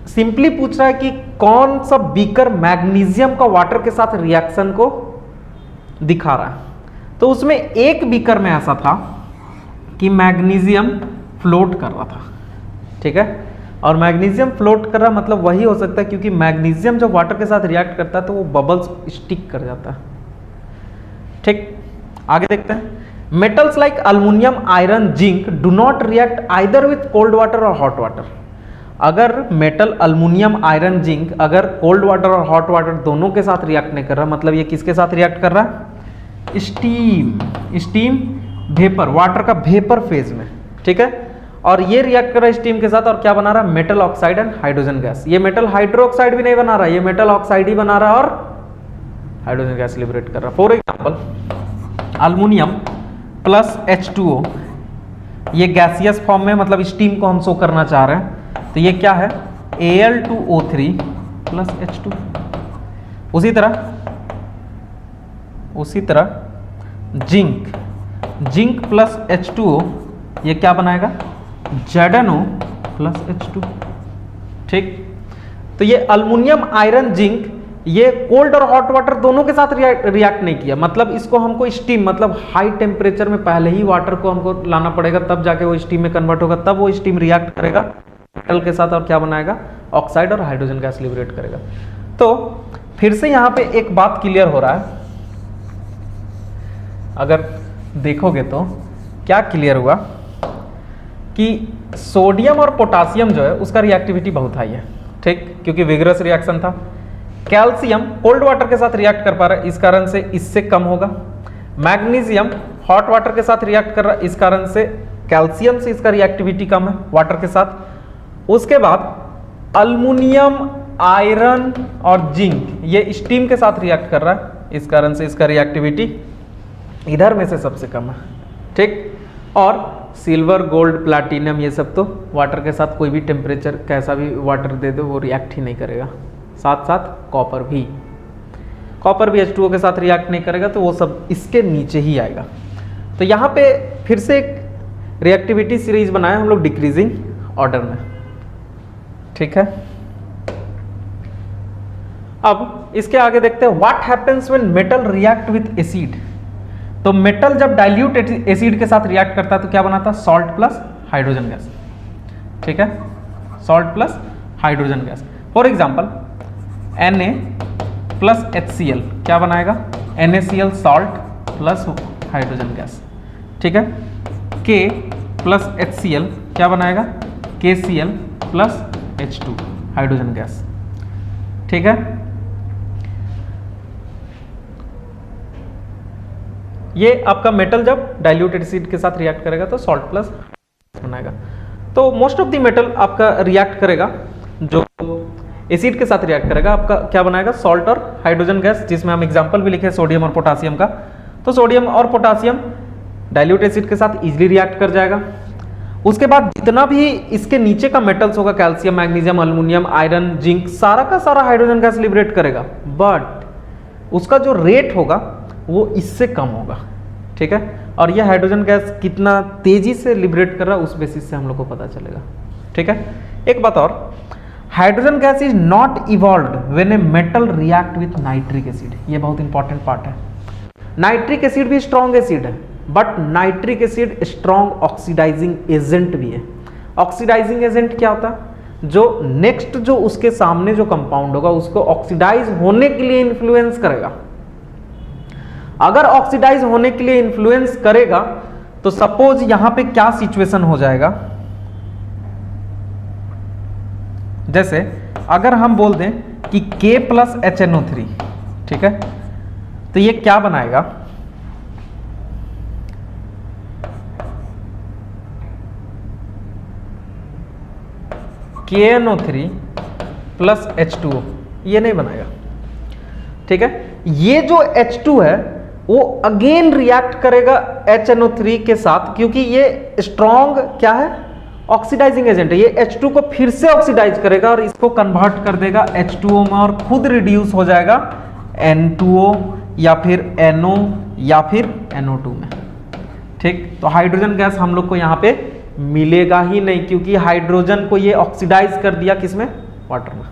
Speaker 1: सिंपली पूछ रहा है कि कौन सा बीकर मैग्नीशियम का वाटर के साथ रिएक्शन को दिखा रहा है। तो उसमें एक बीकर में ऐसा था कि मैग्नीशियम फ्लोट कर रहा था, ठीक है। और मैग्नीशियम फ्लोट कर रहा मतलब वही हो सकता है क्योंकि मैग्नीशियम जब वाटर के साथ रिएक्ट करता है तो वो बबल्स स्टिक कर जाता है, ठीक। आगे देखते हैं। Metals like aluminium, iron, zinc do not react either with cold water और हॉट वाटर। अगर मेटल अल्युमिनियम, आयरन, जिंक अगर कोल्ड वाटर और हॉट वाटर दोनों के साथ रिएक्ट नहीं कर रहा, मतलब ये किसके साथ रिएक्ट कर रहा है, स्टीम वेपर, वाटर का वेपर फेज में, ठीक है। और ये रिएक्ट कर रहा है स्टीम के साथ और क्या बना रहा है, metal oxide and hydrogen gas. ये मेटल हाइड्रोक्साइड भी नहीं बना रहा, ये मेटल ऑक्साइड ही बना रहा है और हाइड्रोजन गैस लिबरेट कर रहा है। For example aluminium plus H2O, ये गैसियस फॉर्म में, मतलब स्टीम को हम शो करना चाह रहे हैं, तो ये क्या है Al2O3 प्लस H2। उसी तरह जिंक प्लस H2O, ये क्या बनाएगा, ZnO प्लस H2, ठीक। तो ये अल्युमिनियम, आयरन, जिंक ये कोल्ड और हॉट वाटर दोनों के साथ रिएक्ट नहीं किया, मतलब इसको हमको स्टीम, मतलब हाई टेम्परेचर में पहले ही वाटर को हमको लाना पड़ेगा, तब जाके वो स्टीम में कन्वर्ट होगा, तब वो स्टीम रिएक्ट करेगा मेटल के साथ और क्या बनाएगा, ऑक्साइड और हाइड्रोजन गैस लिबरेट करेगा। तो फिर से यहाँ पे एक बात क्लियर हो रहा है अगर देखोगे तो क्या क्लियर हुआ कि सोडियम और पोटासियम जो है उसका रिएक्टिविटी बहुत हाई है, ठीक, क्योंकि विगरस रिएक्शन था। कैल्शियम कोल्ड वाटर के साथ रिएक्ट कर पा रहा है, इस कारण से इससे कम होगा। मैग्नीशियम हॉट वाटर के साथ रिएक्ट कर रहा है, इस कारण से कैल्शियम से इसका रिएक्टिविटी कम है वाटर के साथ। उसके बाद अल्मुनियम, आयरन और जिंक ये स्टीम के साथ रिएक्ट कर रहा है, इस कारण से इसका रिएक्टिविटी इधर में से सबसे कम है, ठीक। और सिल्वर, गोल्ड, प्लैटिनम ये सब तो वाटर के साथ कोई भी टेम्परेचर कैसा भी वाटर दे दो वो रिएक्ट ही नहीं करेगा। साथ साथ कॉपर भी H2O के साथ रिएक्ट नहीं करेगा, तो वो सब इसके नीचे ही आएगा। तो यहाँ पे फिर से एक रिएक्टिविटी सीरीज बनाए हम लोग डिक्रीजिंग ऑर्डर में, ठीक है। अब इसके आगे देखते हैं what happens when metal react with acid. तो मेटल जब डाइल्यूट एसिड के साथ रिएक्ट करता है तो क्या बनाता है? सॉल्ट प्लस हाइड्रोजन गैस, ठीक है, salt plus hydrogen gas. For example Na plus HCl क्या बनाएगा? NaCl salt plus hydrogen gas, ठीक है। K प्लस HCl क्या बनाएगा? KCl plus H2 hydrogen gas, ठीक है। ये आपका मेटल जब डाइल्यूटेड एसिड के साथ रिएक्ट करेगा तो सॉल्ट प्लस बनाएगा। तो मोस्ट ऑफ द मेटल आपका रिएक्ट करेगा, जो एसिड के साथ रिएक्ट करेगा आपका क्या बनाएगा? सॉल्ट और हाइड्रोजन गैस, जिसमें हम एग्जांपल भी लिखे सोडियम और पोटासियम का। तो सोडियम और पोटासियम डाइल्यूट एसिड के साथ इजीली रिएक्ट कर जाएगा। उसके बाद जितना भी इसके नीचे का मेटल्स होगा, calcium, magnesium, aluminium, iron, zinc, सारा का सारा हाइड्रोजन गैस लिबरेट करेगा, बट उसका जो रेट होगा वो इससे कम होगा, ठीक है। और ये हाइड्रोजन गैस कितना तेजी से लिबरेट कर रहा है उस बेसिस से हम लोग को पता चलेगा, ठीक है। एक बात और, hydrogen gas is not evolved when a metal react with nitric acid. ये बहुत इंपॉर्टेंट पार्ट है। नाइट्रिक एसिड भी स्ट्रॉन्ग एसिड है, but nitric acid strong oxidising agent भी है। ऑक्सीडाइजिंग एजेंट क्या होता है? जो नेक्स्ट जो उसके सामने जो कंपाउंड होगा उसको ऑक्सीडाइज होने के लिए इन्फ्लुएंस करेगा। अगर ऑक्सीडाइज होने के लिए इन्फ्लुएंस करेगा तो सपोज यहां पे क्या सिचुएशन हो जाएगा, जैसे अगर हम बोल दें कि K प्लस HNO3, ठीक है, तो ये क्या बनाएगा? KNO3 प्लस H2O, ये नहीं बनाएगा, ठीक है। ये जो H2 है वो अगेन रिएक्ट करेगा HNO3 के साथ, क्योंकि ये स्ट्रॉन्ग क्या है? ऑक्सीडाइजिंग एजेंट है। ये H2 को फिर से ऑक्सीडाइज करेगा और इसको कन्वर्ट कर देगा H2O में और खुद रिड्यूस हो जाएगा N2O या फिर NO या फिर NO2 में, ठीक। तो हाइड्रोजन गैस हम लोग को यहाँ पे मिलेगा ही नहीं, क्योंकि हाइड्रोजन को ये ऑक्सीडाइज कर दिया किसमें? वाटर में,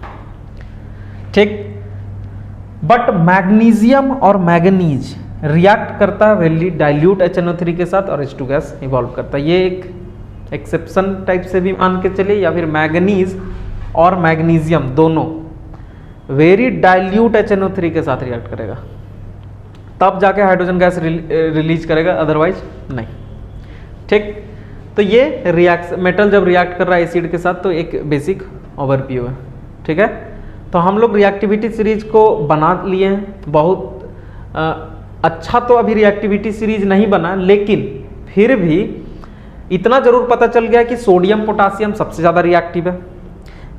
Speaker 1: ठीक। बट मैग्नीशियम और मैंगनीज रिएक्ट करता है वैली डाइल्यूट HNO3 के साथ और H2 गैस इवॉल्व करता है। ये एक एक्सेप्शन टाइप से भी मान के चलिए, या फिर मैंगनीज और मैग्नीशियम दोनों वेरी डाइल्यूट HNO3 के साथ रिएक्ट करेगा, तब जाके हाइड्रोजन गैस रिलीज करेगा, अदरवाइज नहीं, ठीक। तो ये रिएक्शन मेटल जब रिएक्ट कर रहा है एसिड के साथ, तो एक बेसिक ओवरव्यू है, ठीक है। तो हम लोग रिएक्टिविटी सीरीज को बना लिए हैं। बहुत अच्छा तो अभी रिएक्टिविटी सीरीज नहीं बना, लेकिन फिर भी इतना जरूर पता चल गया कि सोडियम पोटासियम सबसे ज़्यादा रिएक्टिव है।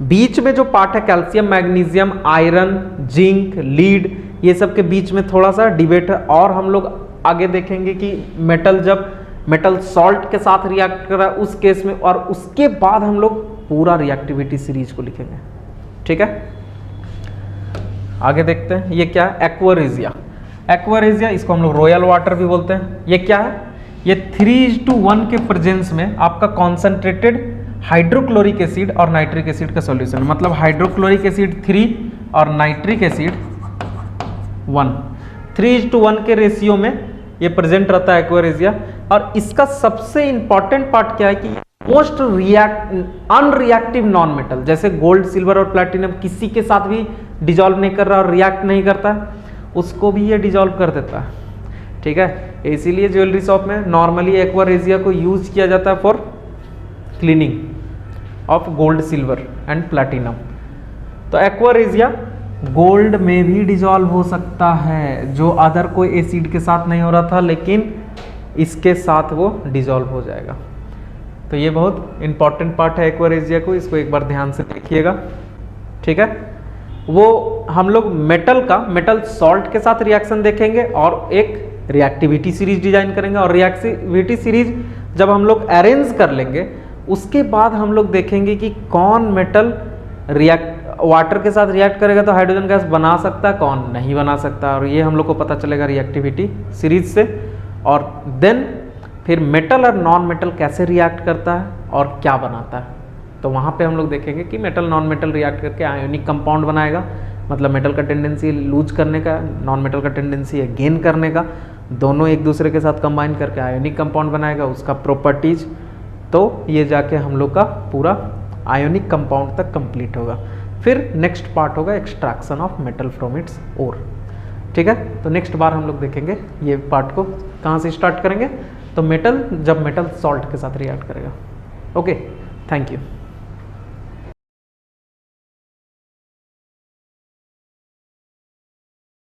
Speaker 1: बीच में जो पार्ट है calcium, magnesium, iron, zinc, lead, ये सब के बीच में थोड़ा सा डिबेट है, और हम लोग आगे देखेंगे कि मेटल जब मेटल सॉल्ट के साथ रिएक्ट कर रहा है उस केस में, और उसके बाद हम लोग पूरा रिएक्टिविटी सीरीज को लिखेंगे, ठीक है। आगे देखते हैं ये क्या है? एक्वारेजिया। एक्वारेजिया, इसको हम लोग रॉयल वाटर भी बोलते हैं। ये क्या है? ये 3:1 के प्रेजेंस में आपका कॉन्सेंट्रेटेड हाइड्रोक्लोरिक एसिड और नाइट्रिक एसिड का सॉल्यूशन, मतलब हाइड्रोक्लोरिक एसिड 3 और नाइट्रिक एसिड 1, 3:1 के रेशियो में ये प्रेजेंट रहता है एक्वारेजिया। और इसका सबसे इंपॉर्टेंट पार्ट क्या है कि मोस्ट अनरिएक्टिव नॉन मेटल, जैसे गोल्ड, सिल्वर और प्लैटिनम किसी के साथ भी डिजॉल्व नहीं कर रहा और रिएक्ट नहीं करता है, उसको भी ये डिजॉल्व कर देता है, ठीक है। इसीलिए ज्वेलरी शॉप में नॉर्मली एक्वा रेजिया को यूज किया जाता है for cleaning of gold, silver and platinum. तो एक्वा रेजिया गोल्ड में भी डिजॉल्व हो सकता है, जो अदर कोई एसिड के साथ नहीं हो रहा था, लेकिन इसके साथ वो डिजॉल्व हो जाएगा। तो ये बहुत इंपॉर्टेंट पार्ट है एक्वा रेजिया को, इसको एक बार ध्यान से देखिएगा, ठीक है। वो हम लोग मेटल सॉल्ट के साथ रिएक्शन देखेंगे और एक रिएक्टिविटी सीरीज डिजाइन करेंगे, और रिएक्टिविटी सीरीज जब हम लोग अरेंज कर लेंगे उसके बाद हम लोग देखेंगे कि कौन मेटल वाटर के साथ रिएक्ट करेगा तो हाइड्रोजन गैस बना सकता है, कौन नहीं बना सकता, और ये हम लोग को पता चलेगा रिएक्टिविटी सीरीज से। और देन फिर मेटल और नॉन मेटल कैसे रिएक्ट करता है और क्या बनाता है, तो वहाँ पे हम लोग देखेंगे कि मेटल नॉन मेटल रिएक्ट करके आयोनिक कंपाउंड बनाएगा, मतलब मेटल का टेंडेंसी लूज करने का, नॉन मेटल का टेंडेंसी है गेन करने का, दोनों एक दूसरे के साथ कंबाइन करके आयोनिक कंपाउंड बनाएगा, उसका प्रॉपर्टीज, तो ये जाके हम लोग का पूरा आयोनिक कंपाउंड तक कंप्लीट होगा। फिर नेक्स्ट पार्ट होगा extraction of metal from its ore, ठीक है। तो नेक्स्ट बार हम लोग देखेंगे ये पार्ट को कहाँ से स्टार्ट करेंगे, तो मेटल जब मेटल सॉल्ट के साथ रिएक्ट करेगा। Okay, thank you.